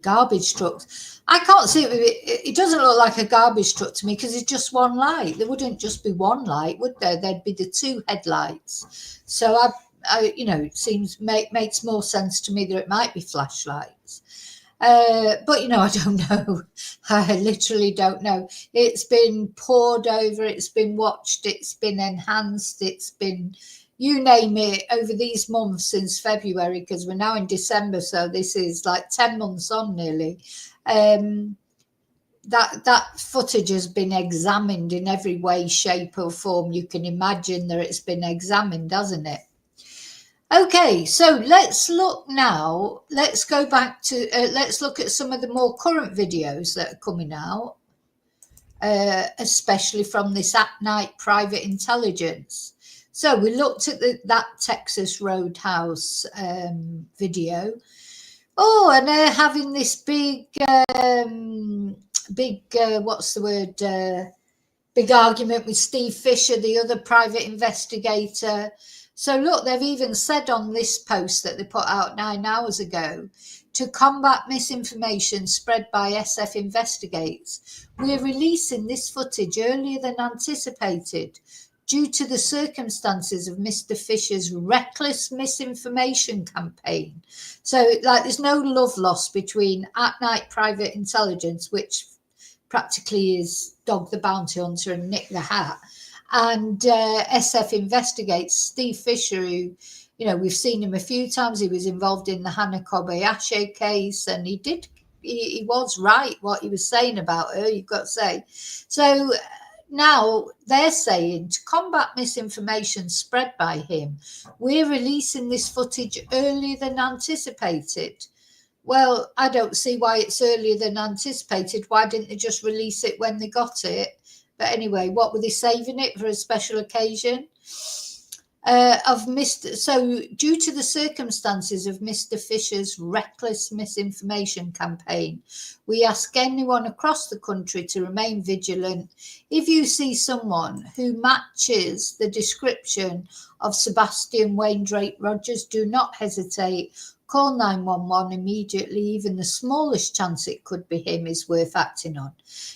garbage trucks. I can't see it. It doesn't look like a garbage truck to me because it's just one light. There wouldn't just be one light, would there? There'd be the two headlights. So I you know, it seems makes more sense to me that it might be flashlights. But, you know, I don't know. I literally don't know. It's been poured over. It's been watched. It's been enhanced. It's been, you name it, over these months since February, because we're now in December. So this is like 10 months on nearly. That footage has been examined in every way, shape or form you can imagine that it's been examined, hasn't it? Okay, so let's look now. Let's go back to, let's look at some of the more current videos that are coming out, especially from this at-night private intelligence. So we looked at that Texas Roadhouse video. Oh, and they're having this big, what's the word? Big argument with Steve Fisher, the other private investigator. So look, they've even said on this post that they put out 9 hours ago, to combat misinformation spread by SF Investigates, we're releasing this footage earlier than anticipated due to the circumstances of Mr. Fisher's reckless misinformation campaign. So like there's no love lost between at-night private intelligence, which practically is Dog the Bounty Hunter and Nick the Hat, and SF Investigates, Steve Fisher, who, you know, we've seen him a few times. He was involved in the Hannah Kobayashi case, and he was right what he was saying about her, you've got to say. So now they're saying to combat misinformation spread by him, we're releasing this footage earlier than anticipated. Well, I don't see why it's earlier than anticipated. Why didn't they just release it when they got it? But anyway, what were they saving it for, a special occasion? So due to the circumstances of Mr. Fisher's reckless misinformation campaign, we ask anyone across the country to remain vigilant. If you see someone who matches the description of Sebastian Wayne Drake Rogers, do not hesitate. Call 911 immediately. Even the smallest chance it could be him is worth acting on.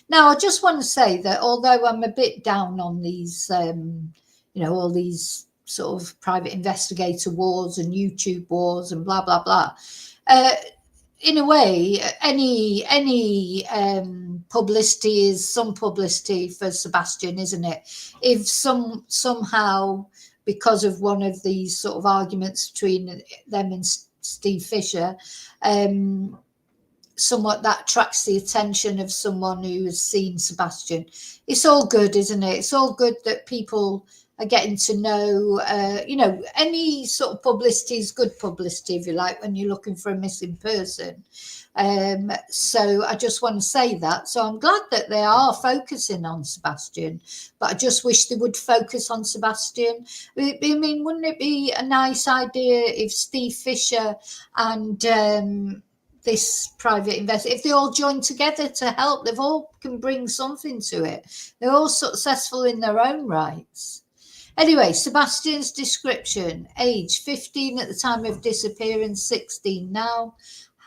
Now, I just want to say that although I'm a bit down on these, you know, all these sort of private investigator wars and YouTube wars and blah, blah, blah, in a way, any publicity is some publicity for Sebastian, isn't it? If somehow, because of one of these sort of arguments between them and Steve Fisher, somewhat that attracts the attention of someone who has seen Sebastian. It's all good, isn't it? It's all good that people are getting to know, you know, any sort of publicity is good publicity, if you like, when you're looking for a missing person. So I just want to say that. So I'm glad that they are focusing on Sebastian, but I just wish they would focus on Sebastian. I mean, wouldn't it be a nice idea if Steve Fisher and this private investor, if they all join together to help, they've all can bring something to it. They're all successful in their own rights. Anyway, Sebastian's description: age 15 at the time of disappearance, 16 now.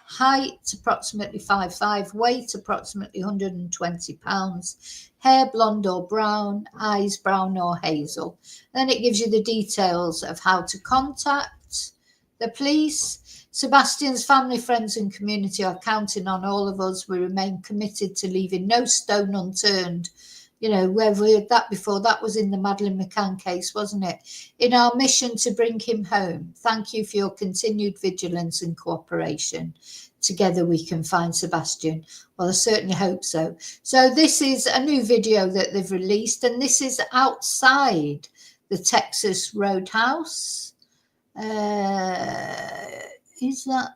height approximately 5'5", weight approximately 120 pounds, hair blonde or brown, eyes brown or hazel. Then it gives you the details of how to contact the police. Sebastian's family, friends and community are counting on all of us. We remain committed to leaving no stone unturned. You know, where we had that before, that was in the Madeleine McCann case, wasn't it? In our mission to bring him home. Thank you for your continued vigilance and cooperation. Together we can find Sebastian. Well, I certainly hope so. So this is a new video that they've released, and this is outside the Texas Roadhouse. Is that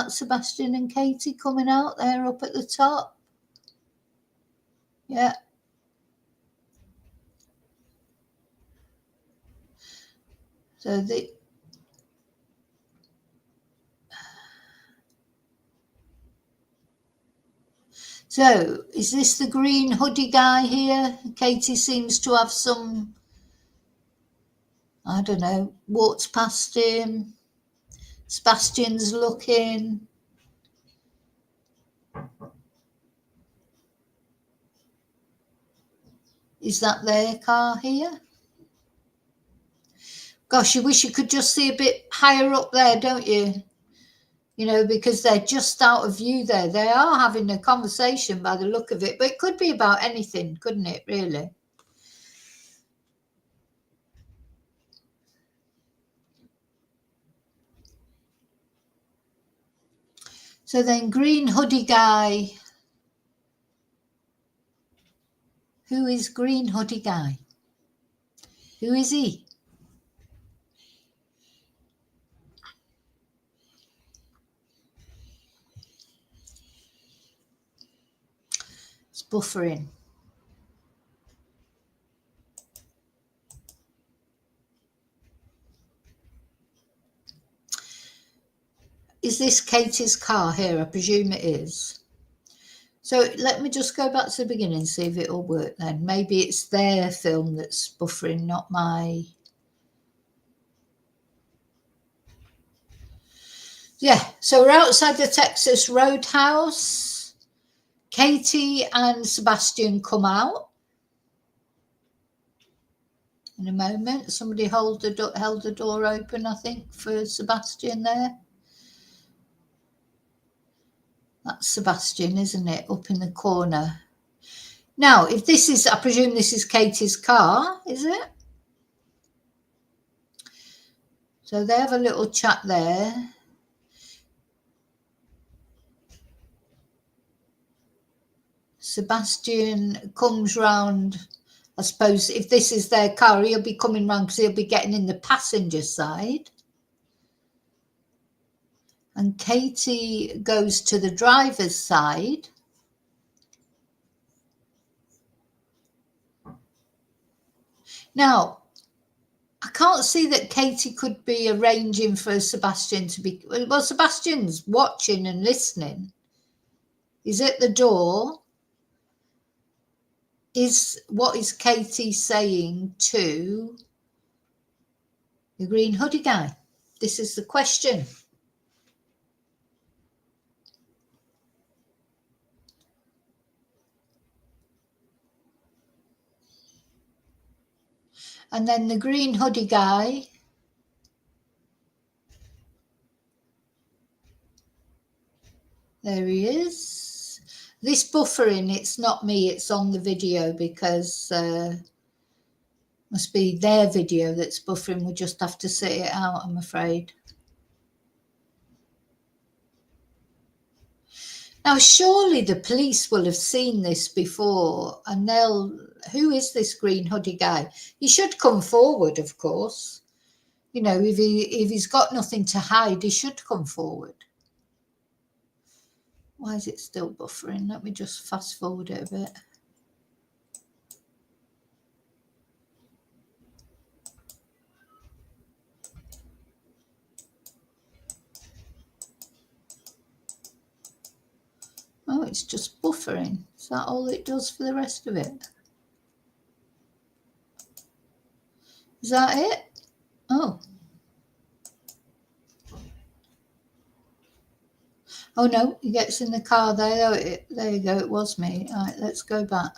Sebastian and Katie coming out there up at the top? Yeah. So is this the green hoodie guy here? Katie seems to have some, I don't know, walks past him. Sebastian's looking. Is that their car here? Gosh, you wish you could just see a bit higher up there, don't you? You know, because they're just out of view there. They are having a conversation by the look of it, but it could be about anything, couldn't it, really? So then green hoodie guy. Who is green hoodie guy? Who is he? It's buffering. Is this Katie's car here? I presume it is. So let me just go back to the beginning and see if it'll work then. Maybe it's their film that's buffering, not my... Yeah, so we're outside the Texas Roadhouse. Katie and Sebastian come out. In a moment, somebody held the door open, I think, for Sebastian there. That's Sebastian, isn't it? Up in the corner. Now, if this is, I presume this is Katie's car, is it? So they have a little chat there. Sebastian comes round. I suppose if this is their car, he'll be coming round because he'll be getting in the passenger side. And Katie goes to the driver's side. Now, I can't see that Katie could be arranging for Sebastian to be... Well, Sebastian's watching and listening. He's at the door. What is Katie saying to the green hoodie guy? This is the question. And then the green hoodie guy, there he is. This buffering, it's not me, it's on the video because must be their video that's buffering. We'll just have to sit it out, I'm afraid. Now, surely the police will have seen this before and who is this green hoodie guy? He should come forward, of course. You know, if he's got nothing to hide, he should come forward. Why is it still buffering? Let me just fast forward it a bit. Oh, it's just buffering. Is that all it does for the rest of it? Is that it? Oh. Oh no, he gets in the car there. There you go. It was me. All right, let's go back.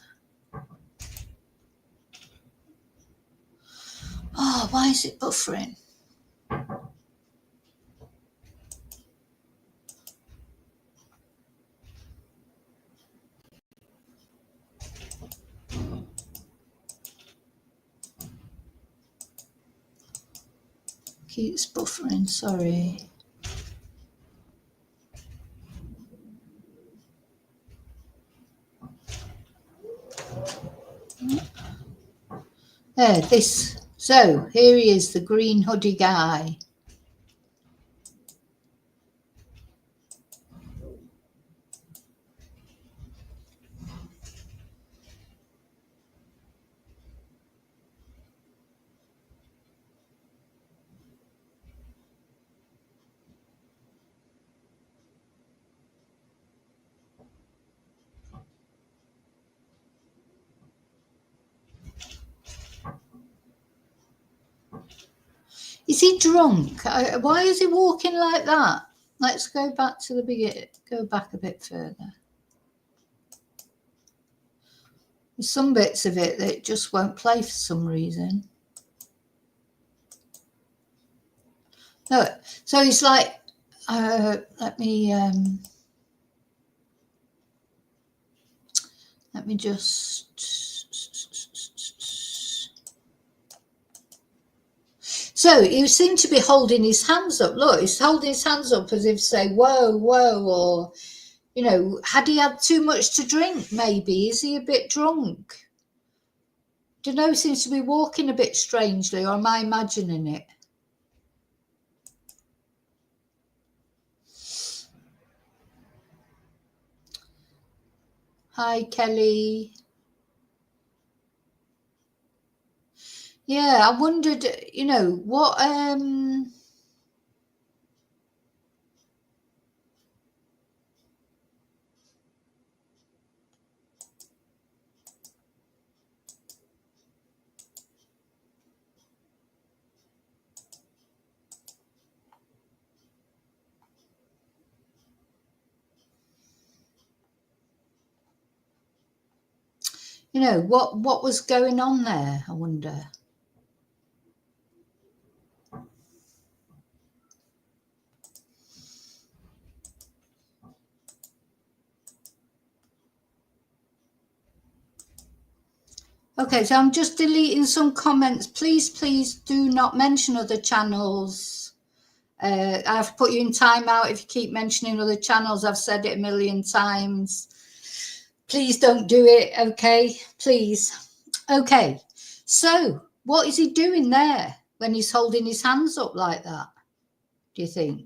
Oh, why is it buffering? Keeps buffering, sorry. There, this. So, here he is, the green hoodie guy. Is he drunk? Why is he walking like that? Let's go back to the beginning. Go back a bit further. There's some bits of it that just won't play for some reason. No, so he's like, let me just. So he seemed to be holding his hands up. Look, he's holding his hands up as if to say, whoa, whoa, or, you know, had he had too much to drink, maybe? Is he a bit drunk? Don't know, he seems to be walking a bit strangely, or am I imagining it? Hi, Kelly. Yeah, I wondered, you know, what you know, what was going on there, I wonder. Okay, so I'm just deleting some comments. Please, please do not mention other channels. I've put you in timeout if you keep mentioning other channels. I've said it a million times. Please don't do it, okay? Please. Okay, so what is he doing there when he's holding his hands up like that, do you think?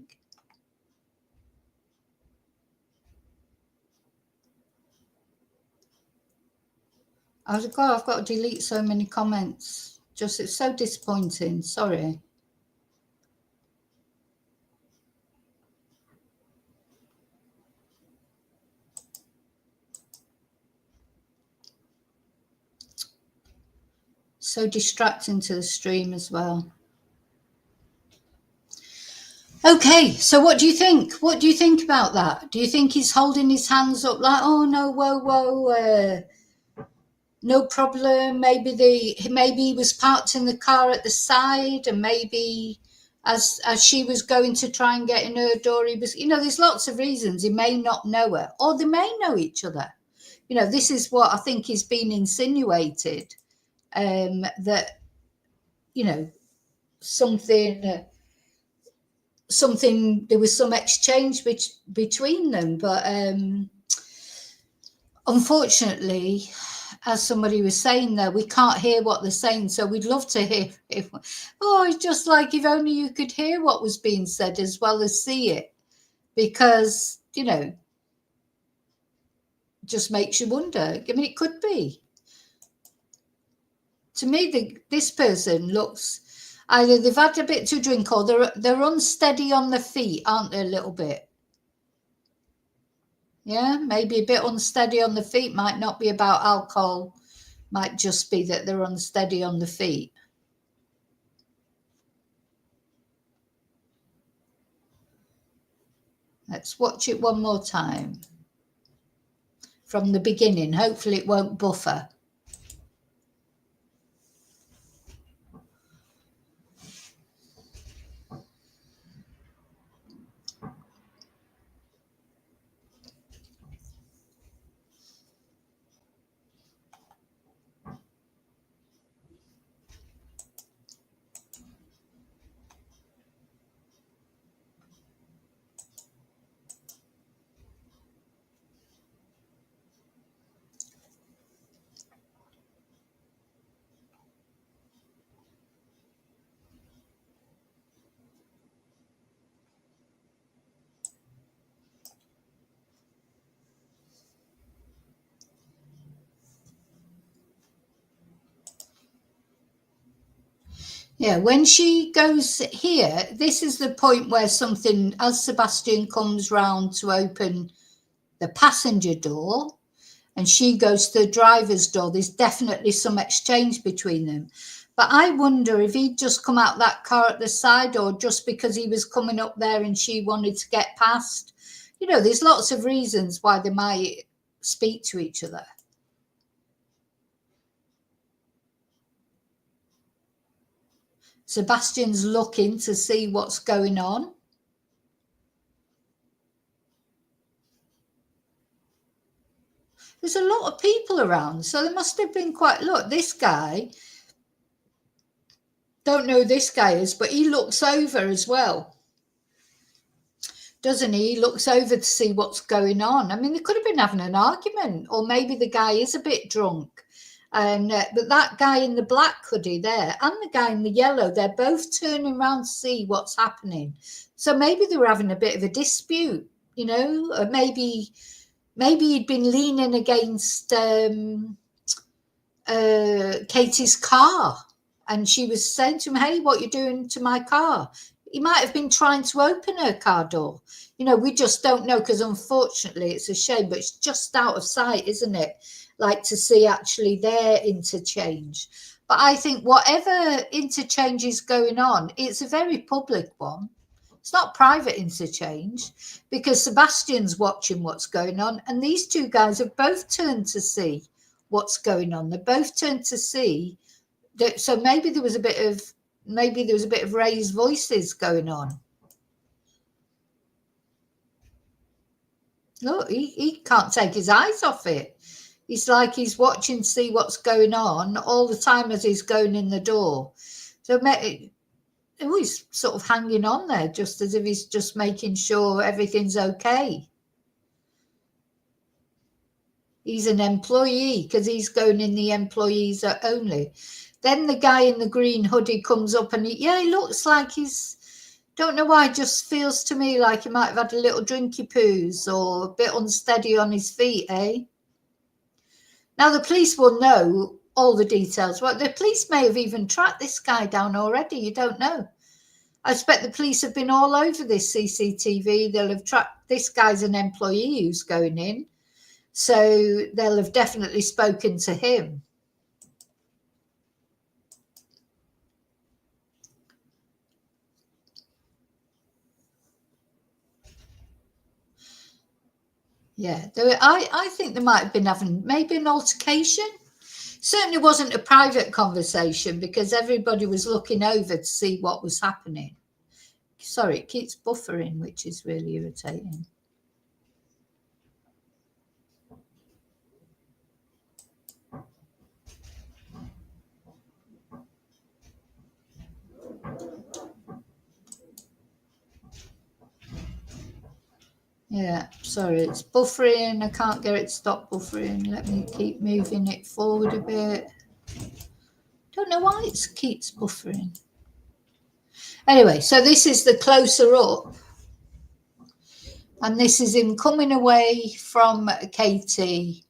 I've got to delete so many comments. Just, it's so disappointing. Sorry. So distracting to the stream as well. Okay, so what do you think? What do you think about that? Do you think he's holding his hands up like, oh no, whoa, whoa, no problem? Maybe he was parked in the car at the side, and maybe as she was going to try and get in her door, he was, you know, there's lots of reasons. He may not know her, or they may know each other. You know, this is what I think is being insinuated, that, you know, something, there was some exchange between them. But unfortunately, as somebody was saying there, we can't hear what they're saying. So we'd love to hear it. Oh, it's just like if only you could hear what was being said as well as see it. Because, you know, just makes you wonder. I mean, it could be. To me, this person looks, either they've had a bit to drink, or they're unsteady on their feet, aren't they, a little bit? Yeah, maybe a bit unsteady on the feet. Might not be about alcohol. Might just be that they're unsteady on the feet. Let's watch it one more time from the beginning. Hopefully it won't buffer. Yeah, when she goes here, this is the point where something, as Sebastian comes round to open the passenger door and she goes to the driver's door, there's definitely some exchange between them. But I wonder if he'd just come out that car at the side, or just because he was coming up there and she wanted to get past. You know, there's lots of reasons why they might speak to each other. Sebastian's looking to see what's going on. There's a lot of people around, so there must have been quite, look, this guy, don't know who this guy is, but he looks over as well, doesn't he? He looks over to see what's going on. I mean, they could have been having an argument, or maybe the guy is a bit drunk. And but that guy in the black hoodie there and the guy in the yellow, they're both turning around to see what's happening. So maybe they were having a bit of a dispute, you know, or maybe he'd been leaning against Katie's car and she was saying to him, hey, what you doing to my car? He might have been trying to open her car door. You know, we just don't know, because unfortunately it's a shame, but it's just out of sight, isn't it? Like to see actually their interchange. But I think whatever interchange is going on, it's a very public one. It's not private interchange, because Sebastian's watching what's going on, and these two guys have both turned to see what's going on. They both turned to see that, so maybe there was a bit of raised voices going on. Look, he can't take his eyes off it. It's like he's watching to see what's going on all the time as he's going in the door. So he's sort of hanging on there, just as if he's just making sure everything's okay. He's an employee because he's going in the employees only. Then the guy in the green hoodie comes up and he looks like don't know why, it just feels to me like he might have had a little drinky poos or a bit unsteady on his feet, eh? Now, the police will know all the details. Well, the police may have even tracked this guy down already. You don't know. I expect the police have been all over this CCTV. They'll have tracked, this guy's an employee who's going in. So they'll have definitely spoken to him. Yeah, I think they might have been having maybe an altercation. Certainly wasn't a private conversation, because everybody was looking over to see what was happening. Sorry, it keeps buffering, which is really irritating. Yeah, sorry, it's buffering. I can't get it to stop buffering. Let me keep moving it forward a bit. Don't know why it keeps buffering. Anyway, so this is the closer up. And this is him coming away from Katie,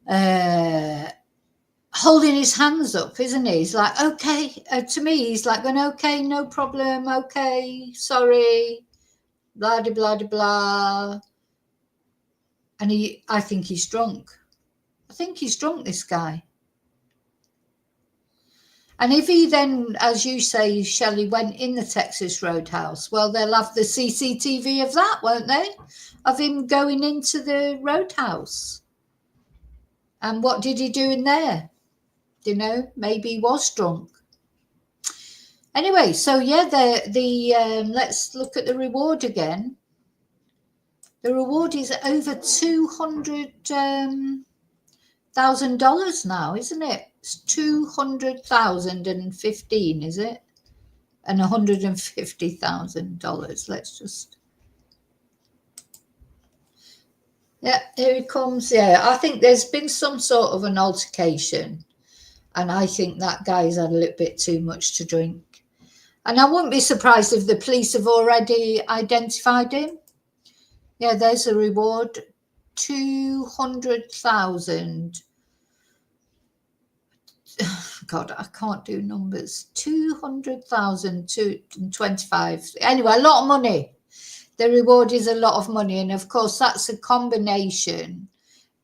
holding his hands up, isn't he? He's like, okay, to me, he's like going, okay, no problem, okay, sorry. Blah, blah, blah, blah. And I think he's drunk. I think he's drunk, this guy. And if he then, as you say, Shelley, went in the Texas Roadhouse, well, they'll have the CCTV of that, won't they? Of him going into the Roadhouse. And what did he do in there? You know, maybe he was drunk. Anyway, so yeah, let's look at the reward again. The reward is over $200,000 now, isn't it? It's 200,015, is it? And $150,000. Let's just. Yeah, here he comes. Yeah, I think there's been some sort of an altercation, and I think that guy's had a little bit too much to drink. And I wouldn't be surprised if the police have already identified him. Yeah, there's a reward, 200,000. God, I can't do numbers. 200,025. Anyway, a lot of money. The reward is a lot of money. And of course, that's a combination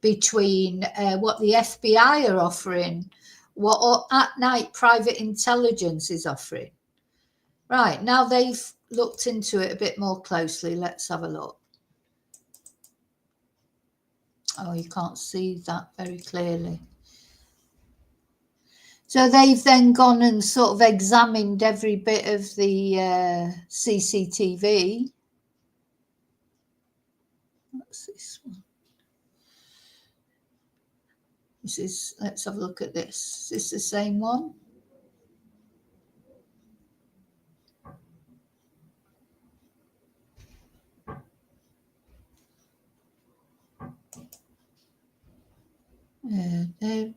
between what the FBI are offering, what at-night private intelligence is offering. Right, now they've looked into it a bit more closely. Let's have a look. Oh, you can't see that very clearly. So they've then gone and sort of examined every bit of the CCTV. What's this one? This is, let's have a look at this. Is this the same one?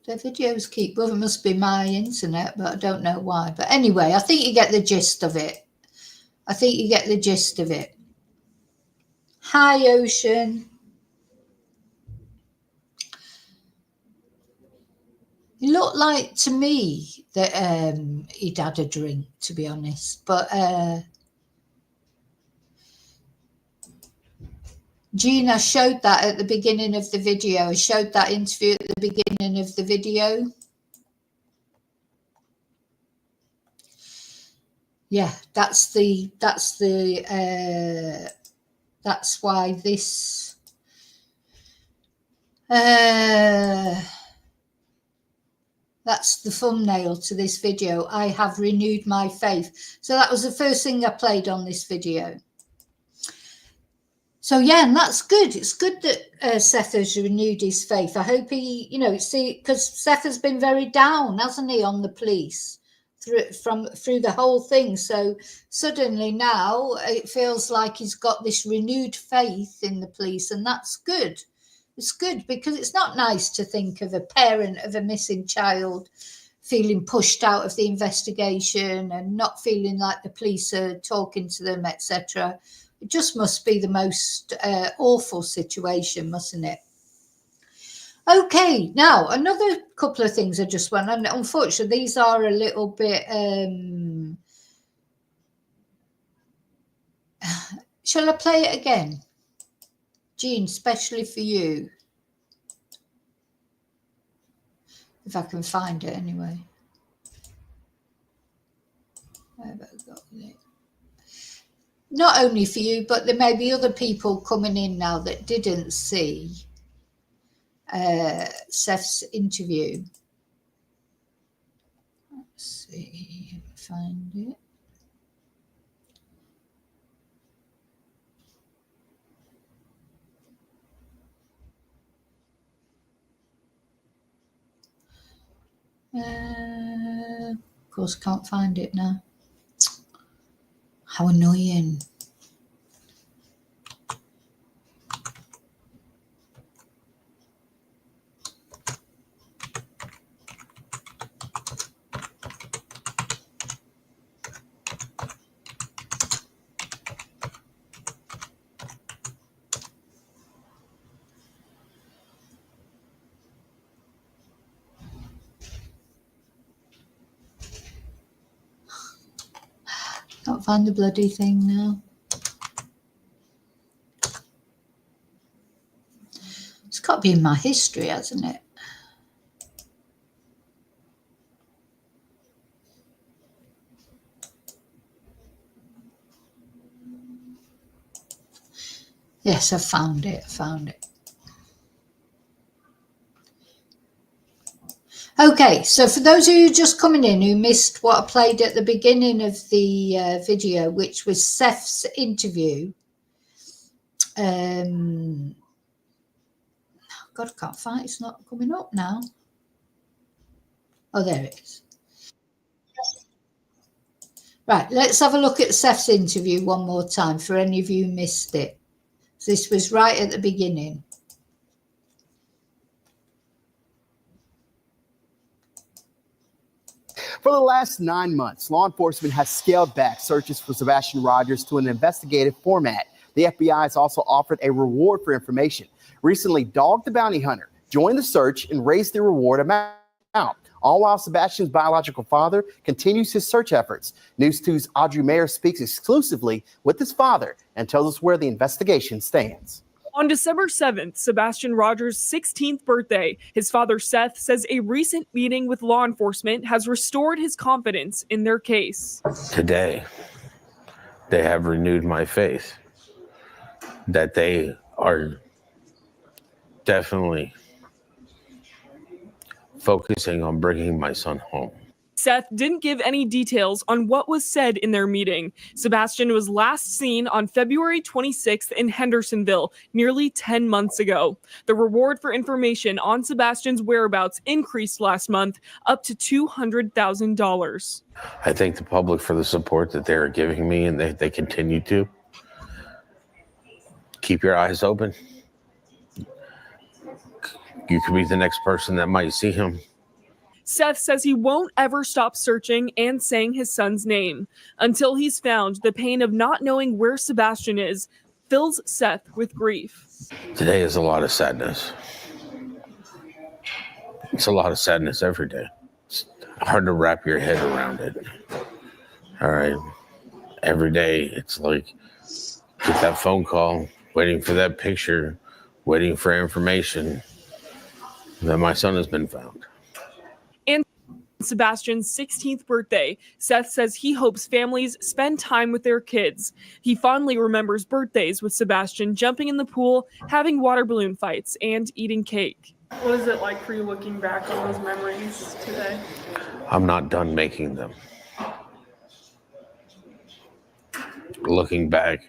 The videos keep, well, it must be my internet, but I don't know why. But anyway, I think you get the gist of it. Hi, Ocean. It looked like to me that he'd had a drink, to be honest. But Jean, I showed that at the beginning of the video. I showed that interview at the beginning of the video. Yeah, that's why this that's the thumbnail to this video. I have renewed my faith. So that was the first thing I played on this video. So yeah, and that's good. It's good that Seth has renewed his faith. I hope he, you know, see, because Seth has been very down, hasn't he, on the police through the whole thing. So suddenly now it feels like he's got this renewed faith in the police, and that's good. It's good because it's not nice to think of a parent of a missing child feeling pushed out of the investigation and not feeling like the police are talking to them, etc. It just must be the most awful situation, mustn't it? Okay, now another couple of things I just want, and unfortunately these are a little bit, shall I play it again? Jean, especially for you. If I can find it anyway. Where have I got it? Not only for you, but there may be other people coming in now that didn't see Seth's interview. Let's see if I find it. Of course, can't find it now. How annoying. Can't find the bloody thing now. It's got to be in my history, hasn't it? Yes, I found it. Okay, so for those of you just coming in who missed what I played at the beginning of the video, which was Seth's interview, God, I can't find it. It's not coming up now. Oh, there it is. Right, let's have a look at Seth's interview one more time for any of you who missed it. So this was right at the beginning. For the last 9 months, law enforcement has scaled back searches for Sebastian Rogers to an investigative format. The FBI has also offered a reward for information. Recently, Dog the Bounty Hunter joined the search and raised the reward amount, all while Sebastian's biological father continues his search efforts. News 2's Audrey Mayer speaks exclusively with his father and tells us where the investigation stands. On December 7th, Sebastian Rogers' 16th birthday, his father Seth says a recent meeting with law enforcement has restored his confidence in their case. Today, they have renewed my faith that they are definitely focusing on bringing my son home. Seth didn't give any details on what was said in their meeting. Sebastian was last seen on February 26th in Hendersonville, nearly 10 months ago. The reward for information on Sebastian's whereabouts increased last month up to $200,000. I thank the public for the support that they are giving me, and they continue to. Keep your eyes open. You could be the next person that might see him. Seth says he won't ever stop searching and saying his son's name. Until he's found, the pain of not knowing where Sebastian is fills Seth with grief. Today is a lot of sadness. It's a lot of sadness every day. It's hard to wrap your head around it. All right. Every day, it's like, get that phone call, waiting for that picture, waiting for information that my son has been found. And Sebastian's 16th birthday, Seth says he hopes families spend time with their kids. He fondly remembers birthdays with Sebastian jumping in the pool, having water balloon fights, and eating cake. What is it like for you looking back on those memories today? I'm not done making them. Looking back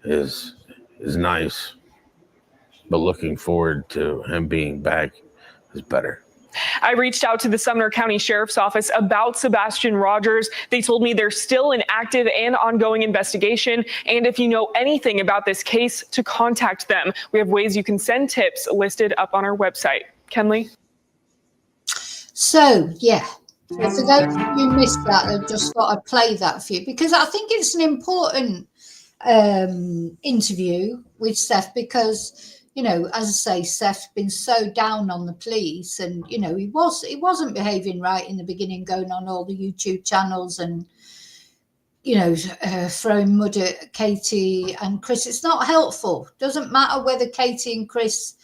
is nice, but looking forward to him being back is better. I reached out to the Sumner County Sheriff's Office about Sebastian Rogers. They told me there's still an active and ongoing investigation. And if you know anything about this case, to contact them. We have ways you can send tips listed up on our website. Kenley? So, yeah. So for those of you who missed that, I just thought I'd play that for you because I think it's an important interview with Seth because, you know, as I say, Seth's been so down on the police and, you know, he wasn't behaving right in the beginning, going on all the YouTube channels and, you know, throwing mud at Katie and Chris. It's not helpful. Doesn't matter whether Katie and Chris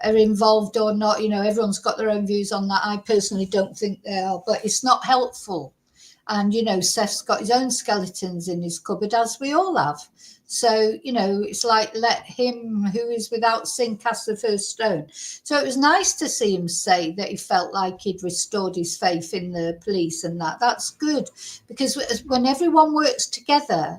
are involved or not. You know, everyone's got their own views on that. I personally don't think they are, but it's not helpful. And, you know, Seth's got his own skeletons in his cupboard, as we all have. So, you know, it's like, let him who is without sin cast the first stone. So it was nice to see him say that he felt like he'd restored his faith in the police and that. That's good, because when everyone works together,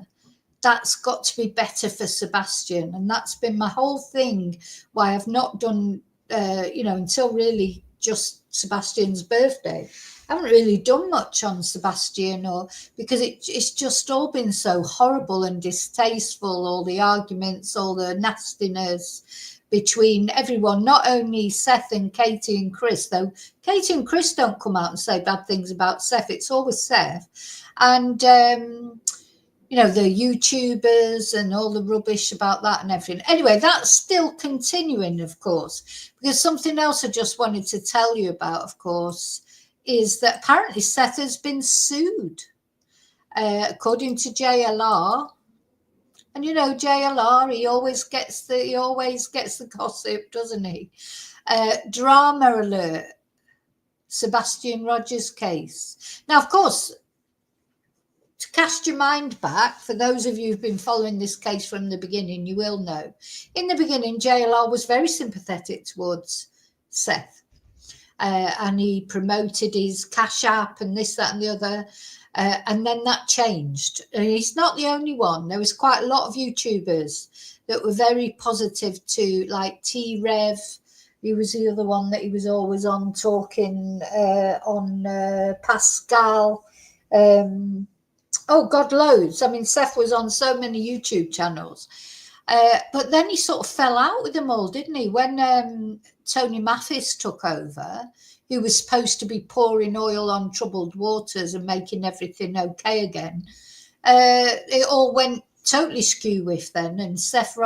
that's got to be better for Sebastian. And that's been my whole thing, why I've not done, you know, until really just Sebastian's birthday. I haven't really done much on Sebastian, or because it's just all been so horrible and distasteful, all the arguments, all the nastiness between everyone, not only Seth and Katie and Chris, though Katie and Chris don't come out and say bad things about Seth. It's always Seth. And, you know, the YouTubers and all the rubbish about that and everything. Anyway, that's still continuing, of course, because something else I just wanted to tell you about, of course, is that apparently Seth has been sued, according to JLR. And you know, JLR, he always gets the gossip, doesn't he? Drama alert, Sebastian Rogers case. Now, of course, to cast your mind back, for those of you who've been following this case from the beginning, you will know. In the beginning, JLR was very sympathetic towards Seth. And he promoted his Cash App and this, that, and the other. And then that changed. And he's not the only one. There was quite a lot of YouTubers that were very positive to, like T-Rev. He was the other one that he was always on talking on Pascal. Oh, God, loads. I mean, Seth was on so many YouTube channels. But then he sort of fell out with them all, didn't he? When Tony Mathis took over, who was supposed to be pouring oil on troubled waters and making everything okay again, it all went totally skew with then. And Seth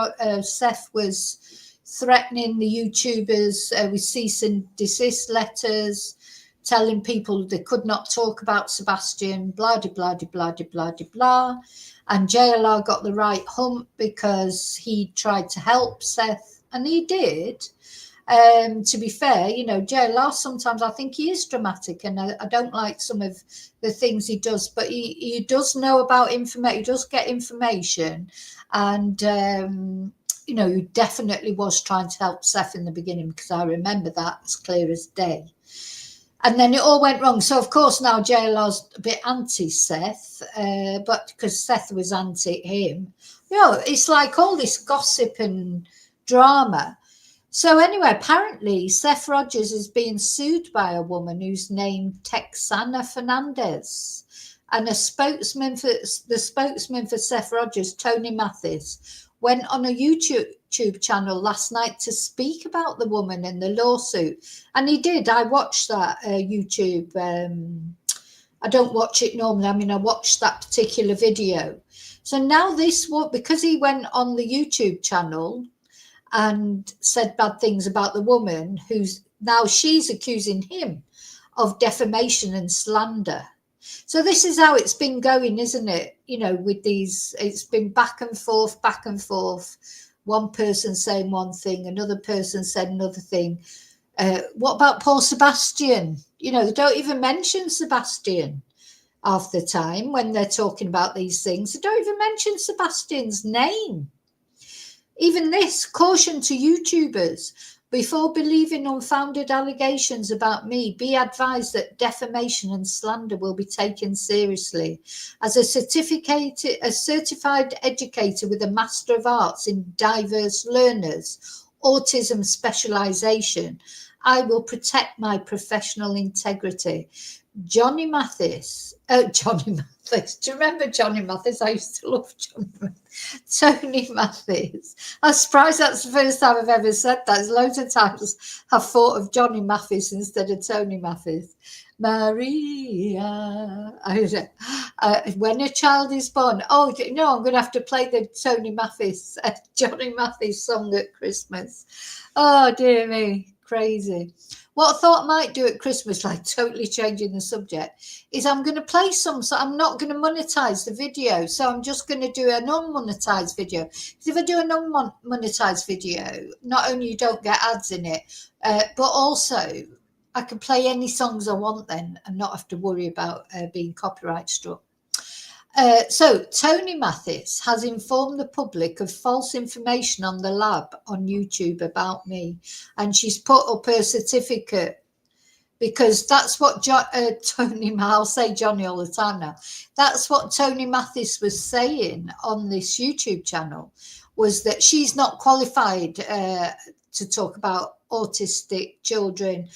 was threatening the YouTubers with cease and desist letters, telling people they could not talk about Sebastian, blah, de, blah, de, blah, de, blah, de, blah. And JLR got the right hump because he tried to help Seth, and he did. To be fair, you know, JLR sometimes I think he is dramatic, and I don't like some of the things he does, but he does know about information, he does get information, and you know, he definitely was trying to help Seth in the beginning, because I remember that as clear as day. And then it all went wrong. So, of course, now JLR's a bit anti-Seth, but because Seth was anti-him. You know, it's like all this gossip and drama. So anyway, apparently Seth Rogers is being sued by a woman who's named Texana Fernandez. And the spokesman for Seth Rogers, Tony Mathis, went on a YouTube channel last night to speak about the woman and the lawsuit. And he did. I watched that YouTube. I don't watch it normally. I mean, I watched that particular video. So now because he went on the YouTube channel and said bad things about the woman, she's accusing him of defamation and slander. So this is how it's been going, isn't it? You know, with these, it's been back and forth, back and forth. One person saying one thing, another person said another thing. What about Paul Sebastian? You know, they don't even mention Sebastian half the time when they're talking about these things. They don't even mention Sebastian's name. Even this, caution to YouTubers. Before believing unfounded allegations about me, be advised that defamation and slander will be taken seriously. As a certified educator with a Master of Arts in Diverse Learners, Autism Specialisation, I will protect my professional integrity. Johnny Mathis. Do you remember Johnny Mathis? I used to love Johnny Mathis. Tony Mathis. I'm surprised that's the first time I've ever said that. There's loads of times I've thought of Johnny Mathis instead of Tony Mathis. Maria. When a child is born. Oh, no, I'm going to have to play the Tony Mathis, Johnny Mathis song at Christmas. Oh, dear me. Crazy. What I thought I might do at Christmas, like totally changing the subject, is I'm going to play some, so I'm not going to monetize the video. So I'm just going to do a non-monetized video. Because if I do a non-monetized video, not only you don't get ads in it, but also I can play any songs I want then and not have to worry about being copyright struck. So Tony Mathis has informed the public of false information on the lab on YouTube about me, and she's put up her certificate, because that's what I'll say Johnny all the time now. That's what Tony Mathis was saying on this YouTube channel, was that she's not qualified to talk about autistic children.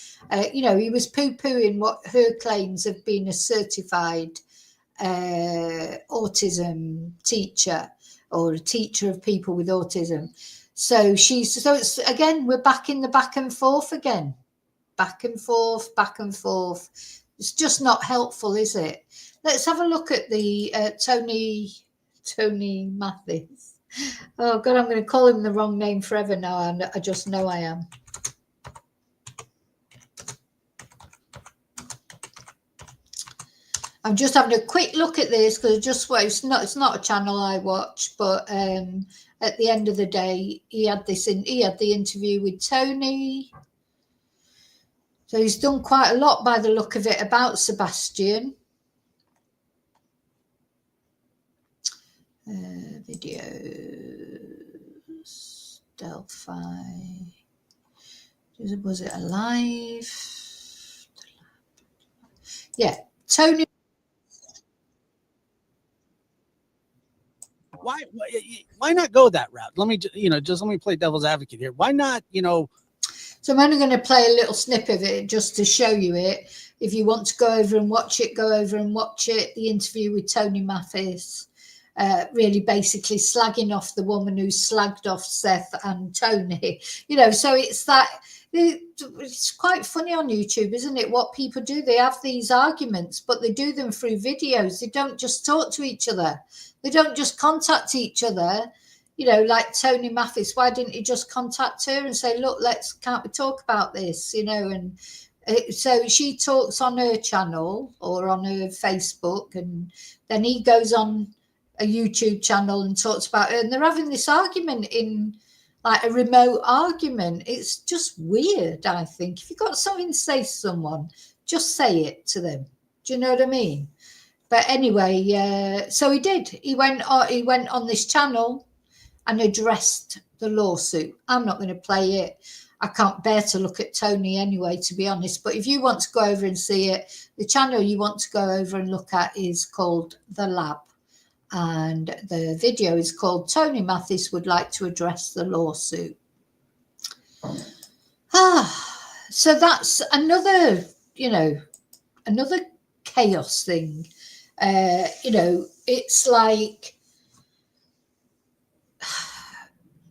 You know, he was poo-pooing what her claims of being a certified autism teacher, or a teacher of people with autism. So it's again, we're back in the back and forth again, back and forth, back and forth. It's just not helpful, is it? Let's have a look at the Tony Mathis. Oh God, I'm going to call him the wrong name forever now, and I just know I am. I'm just having a quick look at this because it's not a channel I watch, but at the end of the day, he had the interview with Tony. So he's done quite a lot by the look of it about Sebastian. videos. Delphi. Was it alive? Yeah, Tony. Why not go that route? Let me play devil's advocate here. Why not, So I'm only going to play a little snip of it just to show you it. If you want to go over and watch it, go over and watch it. The interview with Tony Mathis, really basically slagging off the woman who slagged off Seth and Tony. So it's that. It's quite funny on YouTube, isn't it? What people do, they have these arguments, but they do them through videos. They don't just talk to each other. They don't just contact each other. Like Tony Mathis, why didn't he just contact her and say, look, can't we talk about this? And so she talks on her channel or on her Facebook, and then he goes on a YouTube channel and talks about her, and they're having this argument in like a remote argument. It's just weird, I think. If you've got something to say to someone, just say it to them. Do you know what I mean? But anyway, so he did. He went on this channel and addressed the lawsuit. I'm not going to play it. I can't bear to look at Tony anyway, to be honest. But if you want to go over and see it, the channel you want to go over and look at is called The Lab. And the video is called Tony Mathis Would Like to Address the Lawsuit. So that's another chaos thing. It's like,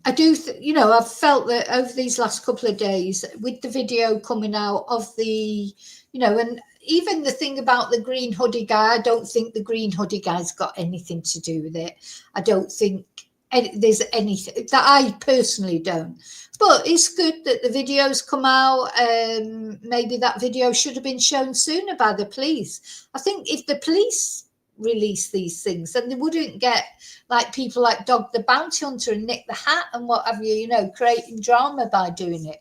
I do, I've felt that over these last couple of days with the video coming out of the, and even the thing about the green hoodie guy, I don't think the green hoodie guy's got anything to do with it. I don't think there's anything that I personally don't. But it's good that the video's come out. Maybe that video should have been shown sooner by the police. I think if the police release these things, then they wouldn't get like people like Dog the Bounty Hunter and Nick the Hat and what have you, creating drama by doing it.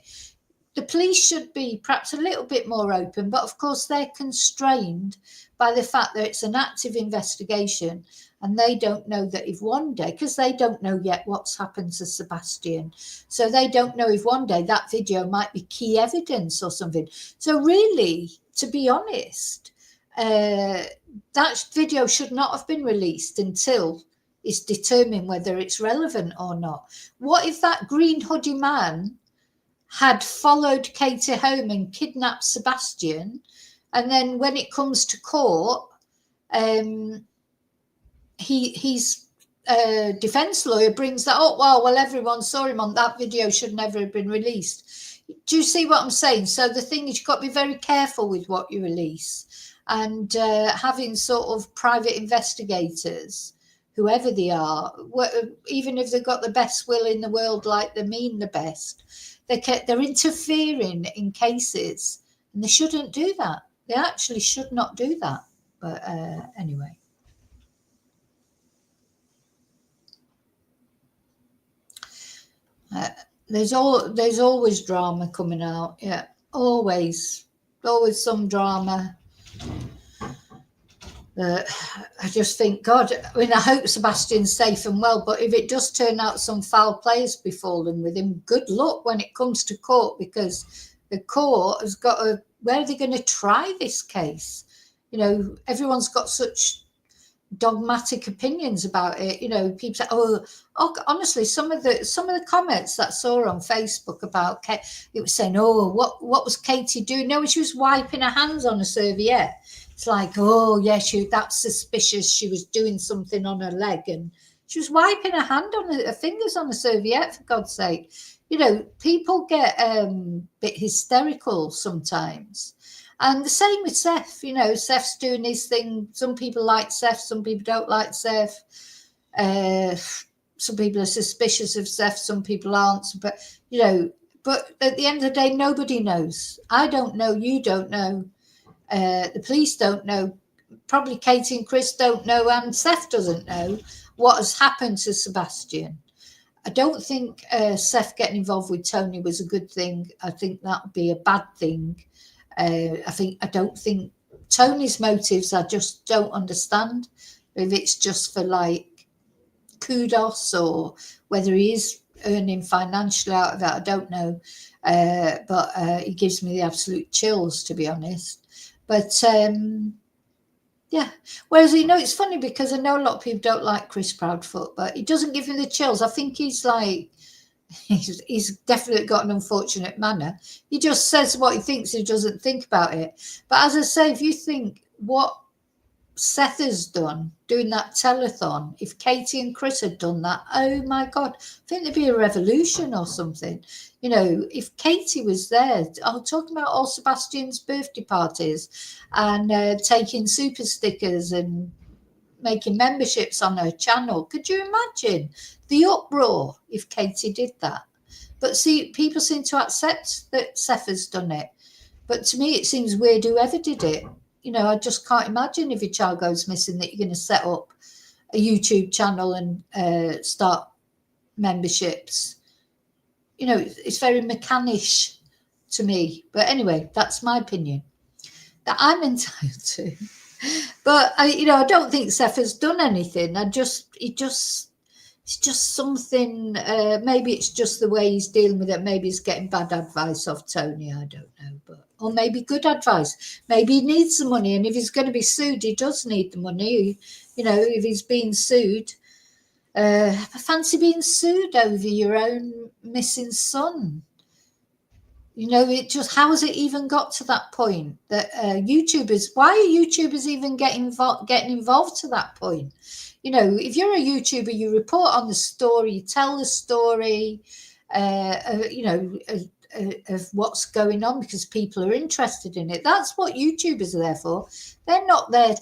The police should be perhaps a little bit more open, but of course they're constrained by the fact that it's an active investigation, and they don't know that if one day, because they don't know yet what's happened to Sebastian, so they don't know if one day that video might be key evidence or something. So really, to be honest, that video should not have been released until it's determined whether it's relevant or not. What if that green hoodie man had followed Katie home and kidnapped Sebastian, and then when it comes to court, his defense lawyer brings that up? Well, everyone saw him on that video, should never have been released. Do you see what I'm saying? So the thing is, you've got to be very careful with what you release, and having sort of private investigators, whoever they are, even if they've got the best will in the world, like they mean the best, they're interfering in cases, and they shouldn't do that. They actually should not do that. But anyway. There's always drama coming out. Yeah, always some drama. I just think, God, I hope Sebastian's safe and well, but if it does turn out some foul play's befallen with him, good luck when it comes to court, because the court has got to, where are they going to try this case? Everyone's got such dogmatic opinions about it. People say, oh, honestly, some of the comments that I saw on Facebook about Kate, it was saying, oh, what was Katie doing? No, she was wiping her hands on a serviette. It's like, oh yeah, that's suspicious. She was doing something on her leg, and she was wiping her hand on her fingers on a serviette, for God's sake. People get a bit hysterical sometimes. And the same with Seth. Seth's doing his thing. Some people like Seth, some people don't like Seth. Some people are suspicious of Seth, some people aren't. But at the end of the day, nobody knows. I don't know, you don't know. The police don't know. Probably Katie and Chris don't know, and Seth doesn't know what has happened to Sebastian. I don't think Seth getting involved with Tony was a good thing. I think that would be a bad thing. I don't think Tony's motives, I just don't understand. If it's just for like kudos or whether he is earning financially out of it, I don't know. But he gives me the absolute chills, to be honest. But yeah. Whereas, it's funny because I know a lot of people don't like Chris Proudfoot, but he doesn't give me the chills. I think he's like, he's definitely got an unfortunate manner. He just says what he thinks. He doesn't think about it. But as I say, if you think what Seth has done, doing that telethon, if Katie and Chris had done that, oh my God, I think there'd be a revolution or something. If Katie was there, talking about all Sebastian's birthday parties and taking super stickers and making memberships on her channel. Could you imagine the uproar if Katie did that? But see, people seem to accept that Seth has done it. But to me, it seems weird whoever did it. I just can't imagine if your child goes missing that you're going to set up a YouTube channel and start memberships. It's very mechanish to me. But anyway, that's my opinion that I'm entitled to. But I don't think Seth has done anything. It's just something. Maybe it's just the way he's dealing with it. Maybe he's getting bad advice off Tony. I don't know, or maybe good advice. Maybe he needs the money, and if he's going to be sued, he does need the money. If he's being sued, I fancy being sued over your own missing son. How has it even got to that point that YouTubers, why are YouTubers even getting involved to that point? If you're a YouTuber, you report on the story, you tell the story, of what's going on because people are interested in it. That's what YouTubers are there for. They're not there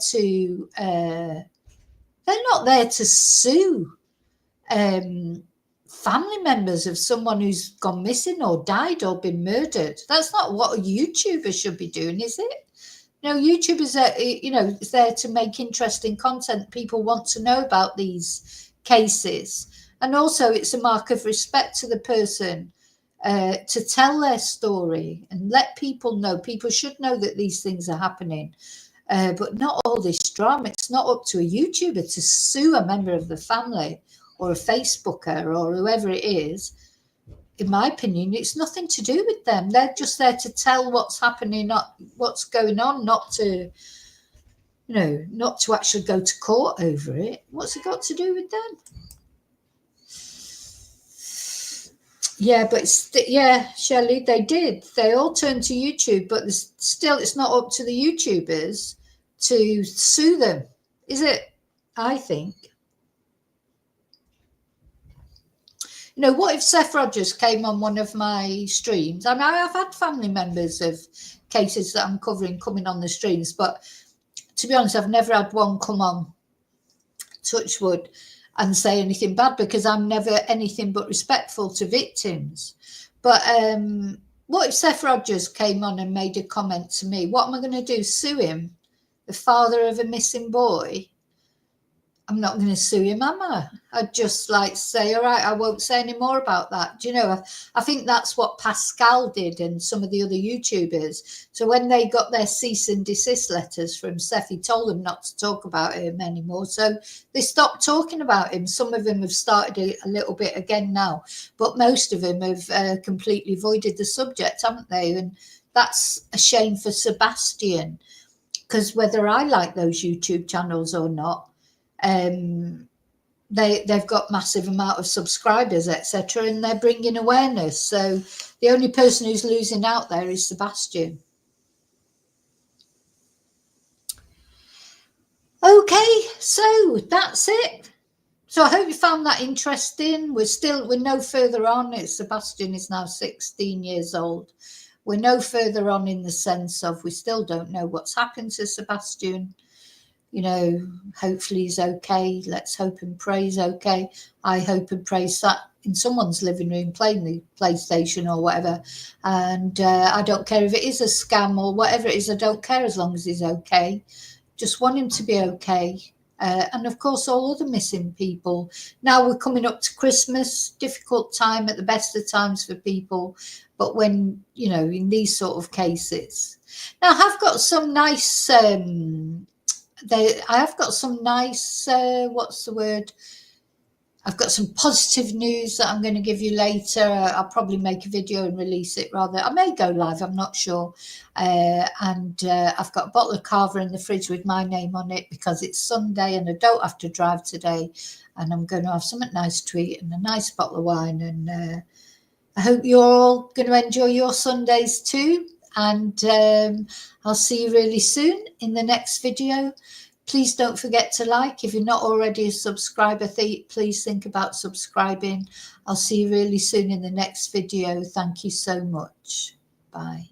to sue family members of someone who's gone missing or died or been murdered. That's not what a YouTuber should be doing, is it? YouTubers are, is there to make interesting content. People want to know about these cases. And also it's a mark of respect to the person to tell their story and let people know. People should know that these things are happening. But not all this drama. It's not up to a YouTuber to sue a member of the family or a Facebooker or whoever it is. In my opinion, it's nothing to do with them. They're just there to tell what's happening, not what's going on, not to actually go to court over it. What's it got to do with them? Yeah, but Shelley, they did. They all turned to YouTube, but still it's not up to the YouTubers to sue them, is it? I think. What if Seth Rogers came on one of my streams? I mean, I've had family members of cases that I'm covering coming on the streams, but to be honest, I've never had one come on, touch wood, and say anything bad because I'm never anything but respectful to victims. But what if Seth Rogers came on and made a comment to me? What am I going to do? Sue him? The father of a missing boy? I'm not going to sue him, am I? I'd just like say, all right, I won't say any more about that. Do you know, I think that's what Pascal did and some of the other YouTubers. So when they got their cease and desist letters from Seth, he told them not to talk about him anymore. So they stopped talking about him. Some of them have started a little bit again now, but most of them have completely avoided the subject, haven't they? And that's a shame for Sebastian, because whether I like those YouTube channels or not, they've got massive amount of subscribers, etc., and they're bringing awareness. So the only person who's losing out there is Sebastian. Okay, so that's it. So I hope you found that interesting. We're no further on. Sebastian is now 16 years old. We're no further on in the sense of we still don't know what's happened to Sebastian. Hopefully he's okay. Let's hope and pray he's okay. I hope and pray sat in someone's living room playing the PlayStation or whatever. And I don't care if it is a scam or whatever it is. I don't care as long as he's okay. Just want him to be okay. And of course, all other missing people. Now we're coming up to Christmas, difficult time at the best of times for people. But when, in these sort of cases. Now, I've got some nice... I have got some nice, what's the word? I've got some positive news that I'm going to give you later. I'll probably make a video and release it rather. I may go live, I'm not sure. And I've got a bottle of Carver in the fridge with my name on it because it's Sunday and I don't have to drive today. And I'm going to have something nice to eat and a nice bottle of wine. And I hope you're all going to enjoy your Sundays too. And I'll see you really soon in the next video. Please don't forget to like. If you're not already a subscriber, please think about subscribing. I'll see you really soon in the next video. Thank you so much. Bye.